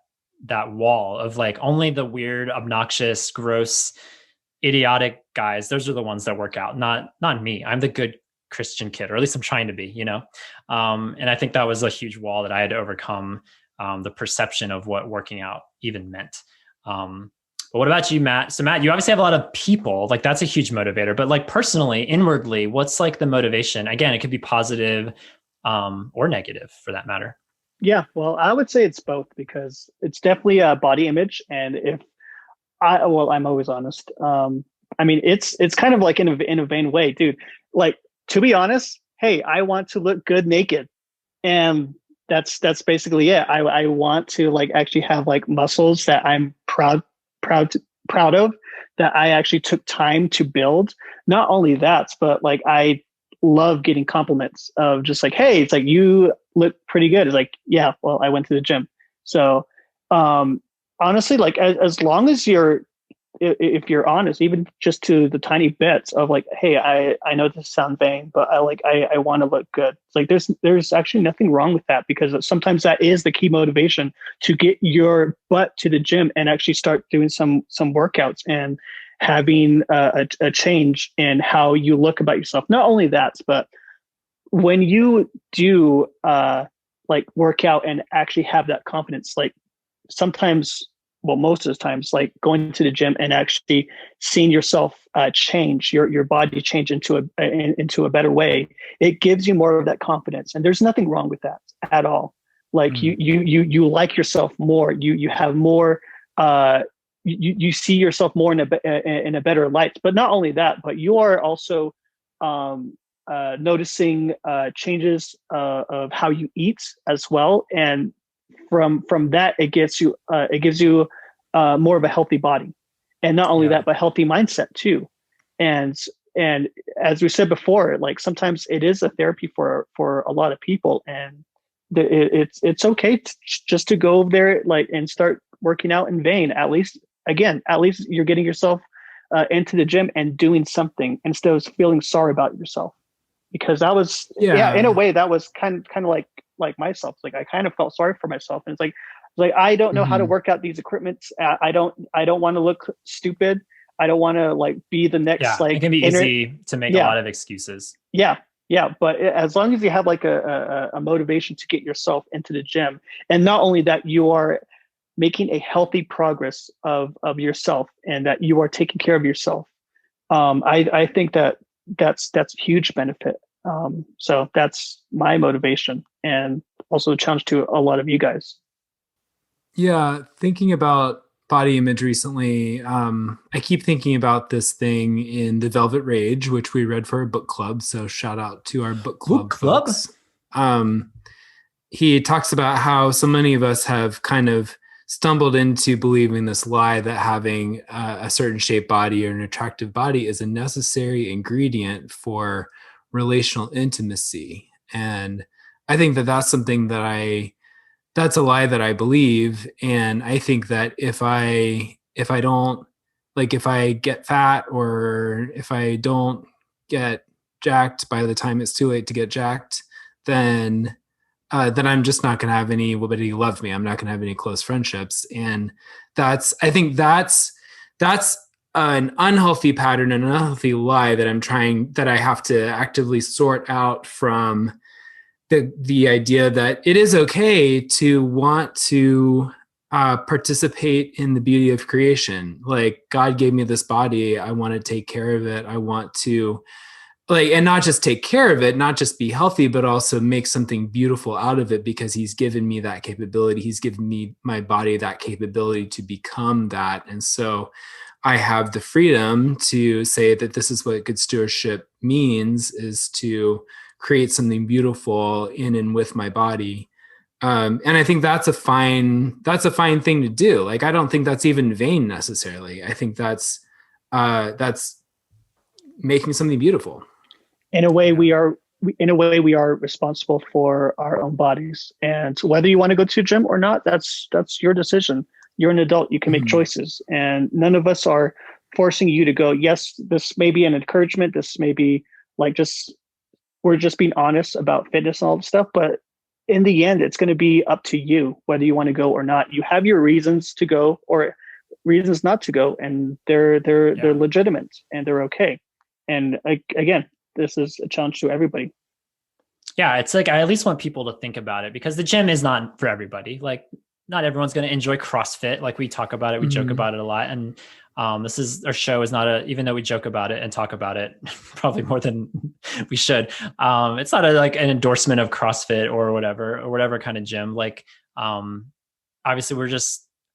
wall of like, only the weird, obnoxious, gross, idiotic guys, those are the ones that work out, not me. I'm the good Christian kid, or at least I'm trying to be, and I think that was a huge wall that I had to overcome, the perception of what working out even meant. But what about you, Matt? So Matt, you obviously have a lot of people, like that's a huge motivator, but like personally, inwardly, what's like the motivation? Again, it could be positive or negative for that matter. Yeah, well, I would say it's both, because it's definitely a body image. And I'm always honest. I mean, it's kind of like in a vain way, dude. Like, to be honest, hey, I want to look good naked. And that's basically it. I want to like actually have like muscles that I'm proud of, that I actually took time to build. Not only that, but like I love getting compliments of just like, hey, it's like, you look pretty good. It's like, yeah, well, I went to the gym. So honestly, like as long as if you're honest, even just to the tiny bits of like, hey, I know this sounds vain, but I want to look good. It's like there's actually nothing wrong with that, because sometimes that is the key motivation to get your butt to the gym and actually start doing some workouts and having a change in how you look about yourself. Not only that, but when you do like work out and actually have that confidence, like sometimes well, most of the times, like going to the gym and actually seeing yourself change, your body change into a better way, it gives you more of that confidence. And there's nothing wrong with that at all. Like you like yourself more. You have more. You see yourself more in a better light. But not only that, but you are also noticing changes of how you eat as well. And from that, it gives you more of a healthy body, and not only that, but healthy mindset too. And as we said before, like sometimes it is a therapy for a lot of people, and it's okay just to go over there like and start working out in vain. At least you're getting yourself into the gym and doing something instead of feeling sorry about yourself. Because that was in a way that was kind of like myself. Like I kind of felt sorry for myself, and it's like I don't know how to work out these equipments. I don't want to look stupid. I don't want to like be the next like. It can be easy to make a lot of excuses. Yeah. But as long as you have like a motivation to get yourself into the gym, and not only that, you are making a healthy progress of yourself, and that you are taking care of yourself. I think that's a huge benefit. So that's my motivation, and also a challenge to a lot of you guys. Yeah, thinking about body image recently, I keep thinking about this thing in The Velvet Rage, which we read for our book club. So shout out to our book club folks. He talks about how so many of us have kind of stumbled into believing this lie that having a certain shaped body or an attractive body is a necessary ingredient for relational intimacy. And I think that that's something that's a lie that I believe. And I think that if I don't, like, if I get fat or if I don't get jacked by the time it's too late to get jacked, then I'm just not going to have anybody love me. I'm not going to have any close friendships. And I think that's an unhealthy pattern, an unhealthy lie that I have to actively sort out from the idea that it is okay to want to participate in the beauty of creation. Like, God gave me this body. I want to take care of it. I want to and not just take care of it, not just be healthy, but also make something beautiful out of it, because he's given me that capability. He's given me, my body, that capability to become that. And so I have the freedom to say that this is what good stewardship means, is to create something beautiful in and with my body. And I think that's a fine thing to do. Like, I don't think that's even vain necessarily. I think that's making something beautiful. In a way, we are responsible for our own bodies, and whether you want to go to a gym or not, that's your decision. You're an adult. You can make choices, and none of us are forcing you to go. Yes, this may be an encouragement. This may be like we're just being honest about fitness and all this stuff. But in the end, it's going to be up to you whether you want to go or not. You have your reasons to go or reasons not to go, and they're legitimate and they're okay. And again, this is a challenge to everybody. Yeah, it's like I at least want people to think about it, because the gym is not for everybody. Like, not everyone's going to enjoy CrossFit. Like, we talk about it, we joke about it a lot. And our show is not even though we joke about it and talk about it probably more than we should. It's not an endorsement of CrossFit or whatever kind of gym. Like, obviously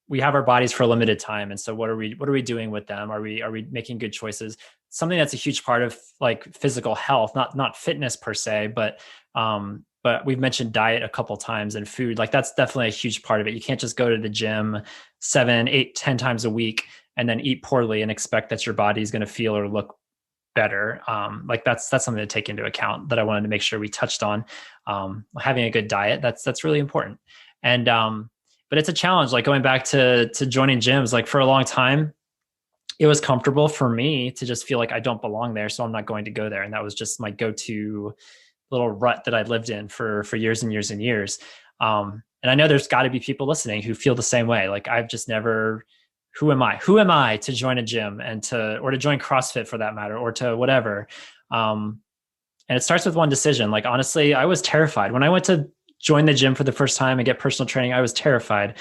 we have our bodies for a limited time. And so what are we doing with them? Are we making good choices? Something that's a huge part of like physical health, not fitness per se, but we've mentioned diet a couple times, and food. Like, that's definitely a huge part of it. You can't just go to the gym 7, 8, 10 times a week and then eat poorly and expect that your body is going to feel or look better. Like, that's something to take into account that I wanted to make sure we touched on. Having a good diet, that's really important. And, but it's a challenge, like going back to joining gyms. Like, for a long time, it was comfortable for me to just feel like I don't belong there, so I'm not going to go there. And that was just my go-to little rut that I lived in for years and years and years. And I know there's got to be people listening who feel the same way. Like, I've just never, who am I to join a gym or to join CrossFit for that matter, or to whatever. And it starts with one decision. Like, honestly, I was terrified when I went to join the gym for the first time and get personal training. I was terrified.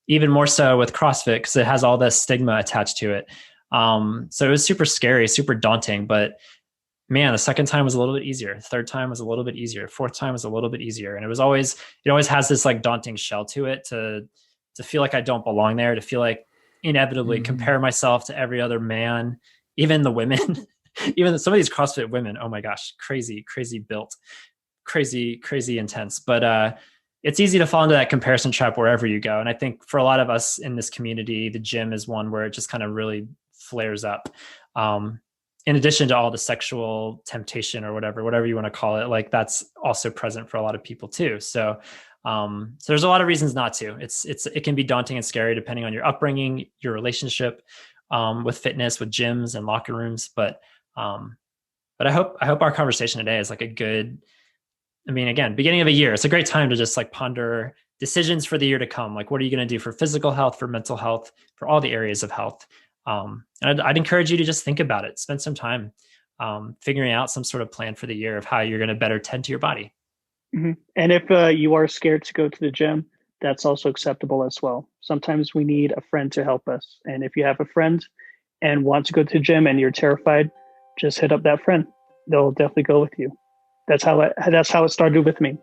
even more so with CrossFit because it has all this stigma attached to it. So it was super scary, super daunting, but man, the second time was a little bit easier. The third time was a little bit easier. Fourth time was a little bit easier. And it always has this like daunting shell to it to feel like I don't belong there, to feel like inevitably compare myself to every other man, even the women, even some of these CrossFit women. Oh my gosh, crazy built, crazy intense. But it's easy to fall into that comparison trap wherever you go. And I think for a lot of us in this community, the gym is one where it just kind of really flares up. In addition to all the sexual temptation or whatever you want to call it, like that's also present for a lot of people too. So there's a lot of reasons not to. It can be daunting and scary depending on your upbringing, your relationship with fitness, with gyms and locker rooms. But I hope our conversation today is like a good, again, beginning of a year. It's a great time to just like ponder decisions for the year to come. Like, what are you going to do for physical health, for mental health, for all the areas of health? And I'd encourage you to just think about it. Spend some time figuring out some sort of plan for the year of how you're going to better tend to your body. Mm-hmm. And if you are scared to go to the gym, that's also acceptable as well. Sometimes we need a friend to help us. And if you have a friend and want to go to the gym and you're terrified, just hit up that friend. They'll definitely go with you. That's how it started with me.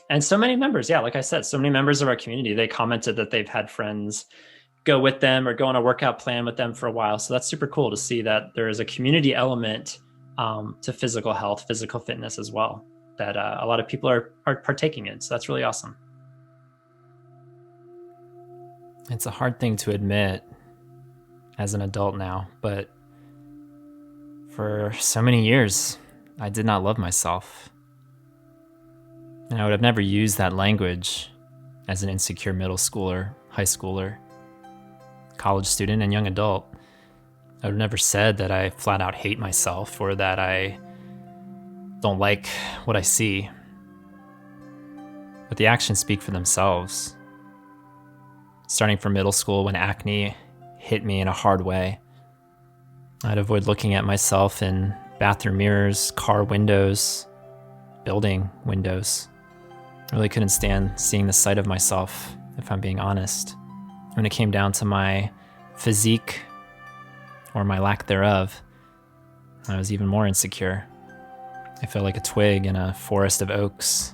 And so many members, like I said, so many members of our community, they commented that they've had friends go with them or go on a workout plan with them for a while. So that's super cool to see that there is a community element to physical health, physical fitness as well, that a lot of people are partaking in. So that's really awesome. It's a hard thing to admit as an adult now, but for so many years, I did not love myself. And I would have never used that language as an insecure middle schooler, high schooler, college student, and young adult. I would have never said that I flat out hate myself or that I don't like what I see. But the actions speak for themselves. Starting from middle school when acne hit me in a hard way, I'd avoid looking at myself in bathroom mirrors, car windows, building windows. I really couldn't stand seeing the sight of myself, if I'm being honest. When it came down to my physique, or my lack thereof, I was even more insecure. I felt like a twig in a forest of oaks,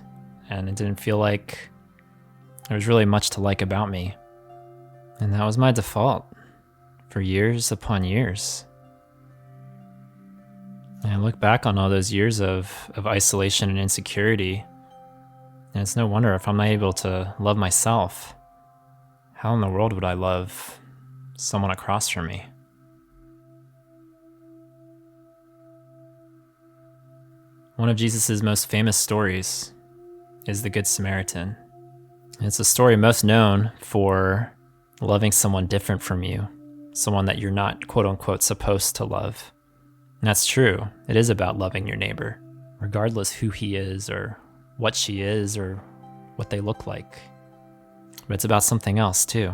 and it didn't feel like there was really much to like about me. And that was my default for years upon years. And I look back on all those years of isolation and insecurity, and it's no wonder if I'm not able to love myself, how in the world would I love someone across from me? One of Jesus' most famous stories is the Good Samaritan. It's a story most known for loving someone different from you, someone that you're not quote unquote supposed to love. And that's true. It is about loving your neighbor, regardless who he is or what she is or what they look like. But it's about something else too.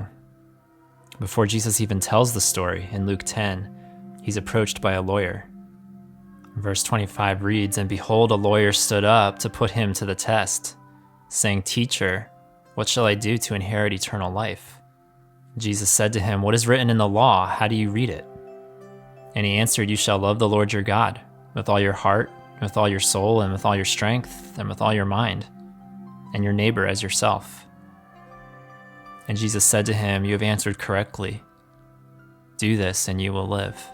Before Jesus even tells the story in Luke 10, he's approached by a lawyer. Verse 25 reads, "And behold, a lawyer stood up to put him to the test, saying, 'Teacher, what shall I do to inherit eternal life?' Jesus said to him, 'What is written in the law? How do you read it?' And he answered, 'You shall love the Lord your God with all your heart, with all your soul, and with all your strength, and with all your mind, and your neighbor as yourself.' And Jesus said to him, 'You have answered correctly. Do this and you will live.'"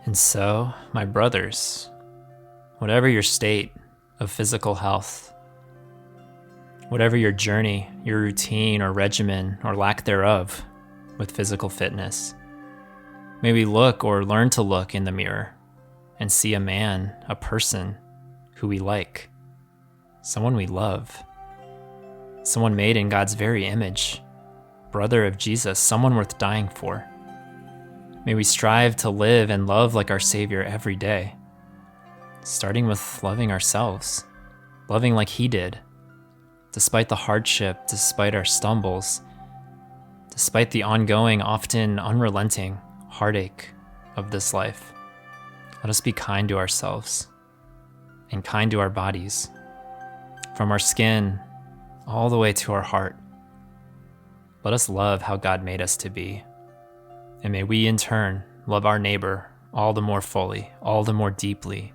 And so, my brothers, whatever your state of physical health, whatever your journey, your routine or regimen or lack thereof with physical fitness, may we look or learn to look in the mirror and see a man, a person who we like, someone we love, someone made in God's very image, brother of Jesus, someone worth dying for. May we strive to live and love like our Savior every day, starting with loving ourselves, loving like He did, despite the hardship, despite our stumbles, despite the ongoing, often unrelenting heartache of this life. Let us be kind to ourselves and kind to our bodies. from our skin all the way to our heart. Let us love how God made us to be. And may we in turn love our neighbor all the more fully, all the more deeply,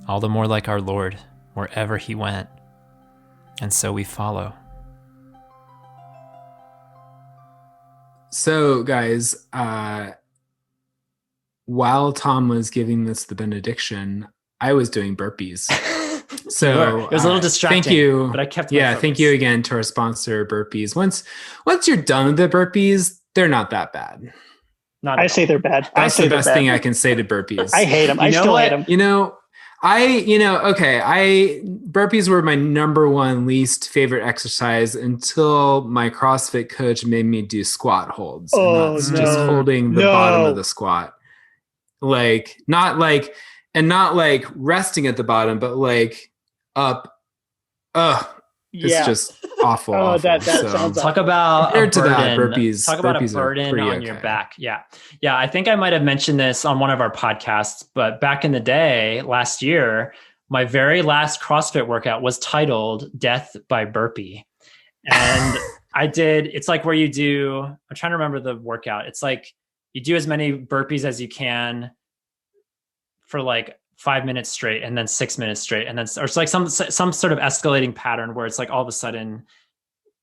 all the more like our Lord wherever he went. And so we follow. So guys, while Tom was giving this the benediction, I was doing burpees. So it was a little distracting. Thank you. But I kept my focus. Thank you again to our sponsor, Burpees. Once you're done with the burpees, they're not that bad. I say they're bad. That's the best thing I can say to burpees. I hate them. I still hate them. Burpees were my number one least favorite exercise until my CrossFit coach made me do squat holds. Oh, and that's just holding the bottom of the squat. Not resting at the bottom, but up. It's just awful. Oh, awful. that sounds Talk about compared a burden. to that, burpees. Talk about burpees a burden on your okay. back. Yeah. I think I might have mentioned this on one of our podcasts, but back in the day, last year, my very last CrossFit workout was titled "Death by Burpee," and it's like where you do. I'm trying to remember the workout. It's like you do as many burpees as you can for like 5 minutes straight, and then 6 minutes straight, and then or it's like some sort of escalating pattern where it's like all of a sudden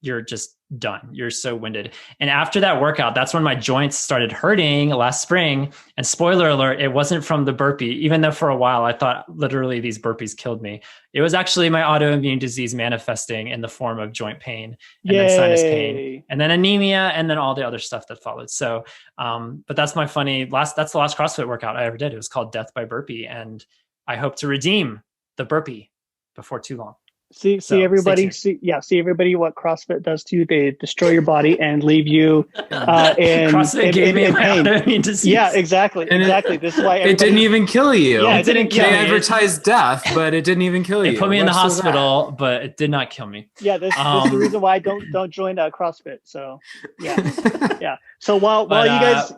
you're just done. You're so winded. And after that workout, that's when my joints started hurting last spring. And spoiler alert, it wasn't from the burpee, even though for a while I thought literally these burpees killed me. It was actually my autoimmune disease manifesting in the form of joint pain and then sinus pain and then anemia and then all the other stuff that followed. So, but that's my that's the last CrossFit workout I ever did. It was called Death by Burpee. And I hope to redeem the burpee before too long. See everybody what CrossFit does to you. They destroy your body and leave you CrossFit gave me pain. Yeah, exactly. This is why it didn't even kill you. Yeah, it didn't kill me. They advertised death, but it didn't even kill you. It put me in the hospital, but it did not kill me. Yeah, this is the reason why I don't join CrossFit. So yeah. So while you guys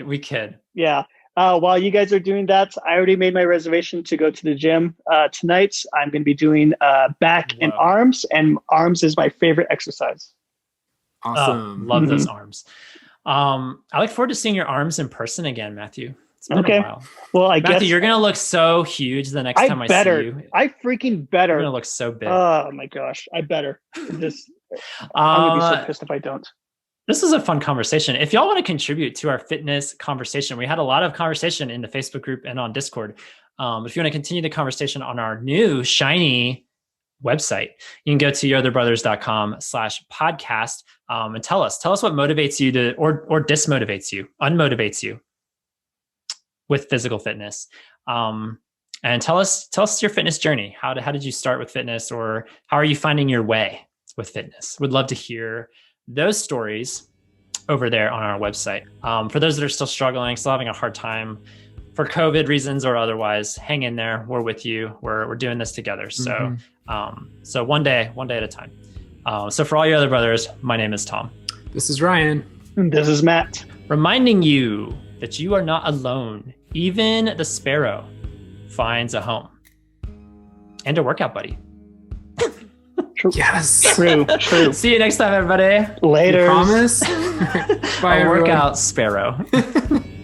we kid. Yeah. While you guys are doing that, I already made my reservation to go to the gym tonight. I'm going to be doing back and arms, and arms is my favorite exercise. Awesome. Love those arms. I look forward to seeing your arms in person again, Matthew. It's been a while. Well, I Matthew, guess you're going to look so huge the next time I see you. I freaking better. You're going to look so big. Oh my gosh, I better. I'm going to be so pissed if I don't. This is a fun conversation. If y'all want to contribute to our fitness conversation, we had a lot of conversation in the Facebook group and on Discord. If you want to continue the conversation on our new shiny website, you can go to yourotherbrothers.com/podcast and tell us what motivates you to, or dismotivates you, unmotivates you with physical fitness. And tell us your fitness journey. How did you start with fitness, or how are you finding your way with fitness? Would love to hear those stories over there on our website. For those that are still struggling, still having a hard time for COVID reasons or otherwise, hang in there. We're with you. We're doing this together. So, so one day at a time. So for all your other brothers, my name is Tom. This is Ryan. And this is Matt. Reminding you that you are not alone. Even the sparrow finds a home and a workout buddy. True. Yes. True. See you next time, everybody. Later. You promise? Bye, a workout sparrow.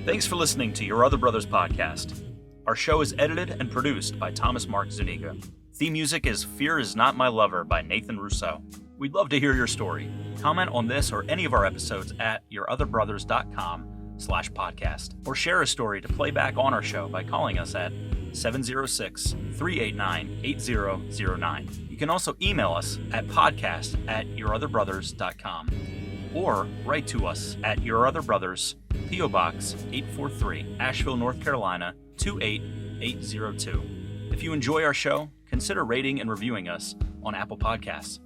Thanks for listening to Your Other Brothers podcast. Our show is edited and produced by Thomas Mark Zuniga. Theme music is Fear Is Not My Lover by Nathan Rousseau. We'd love to hear your story. Comment on this or any of our episodes at yourotherbrothers.com/podcast, or share a story to play back on our show by calling us at 706-389-8009. You can also email us at podcast@yourotherbrothers.com or write to us at Your Other Brothers, P.O. Box 843, Asheville, North Carolina 28802. If you enjoy our show, consider rating and reviewing us on Apple Podcasts.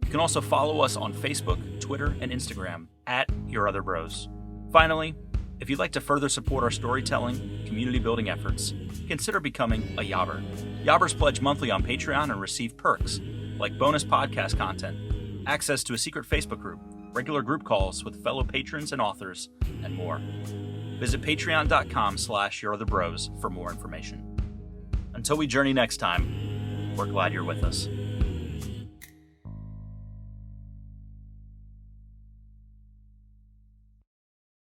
You can also follow us on Facebook, Twitter, and Instagram at Your Other Bros. Finally, if you'd like to further support our storytelling, community building efforts, consider becoming a Yobber. Yobbers pledge monthly on Patreon and receive perks like bonus podcast content, access to a secret Facebook group, regular group calls with fellow patrons and authors, and more. Visit patreon.com/yourotherbros for more information. Until we journey next time, We're glad you're with us.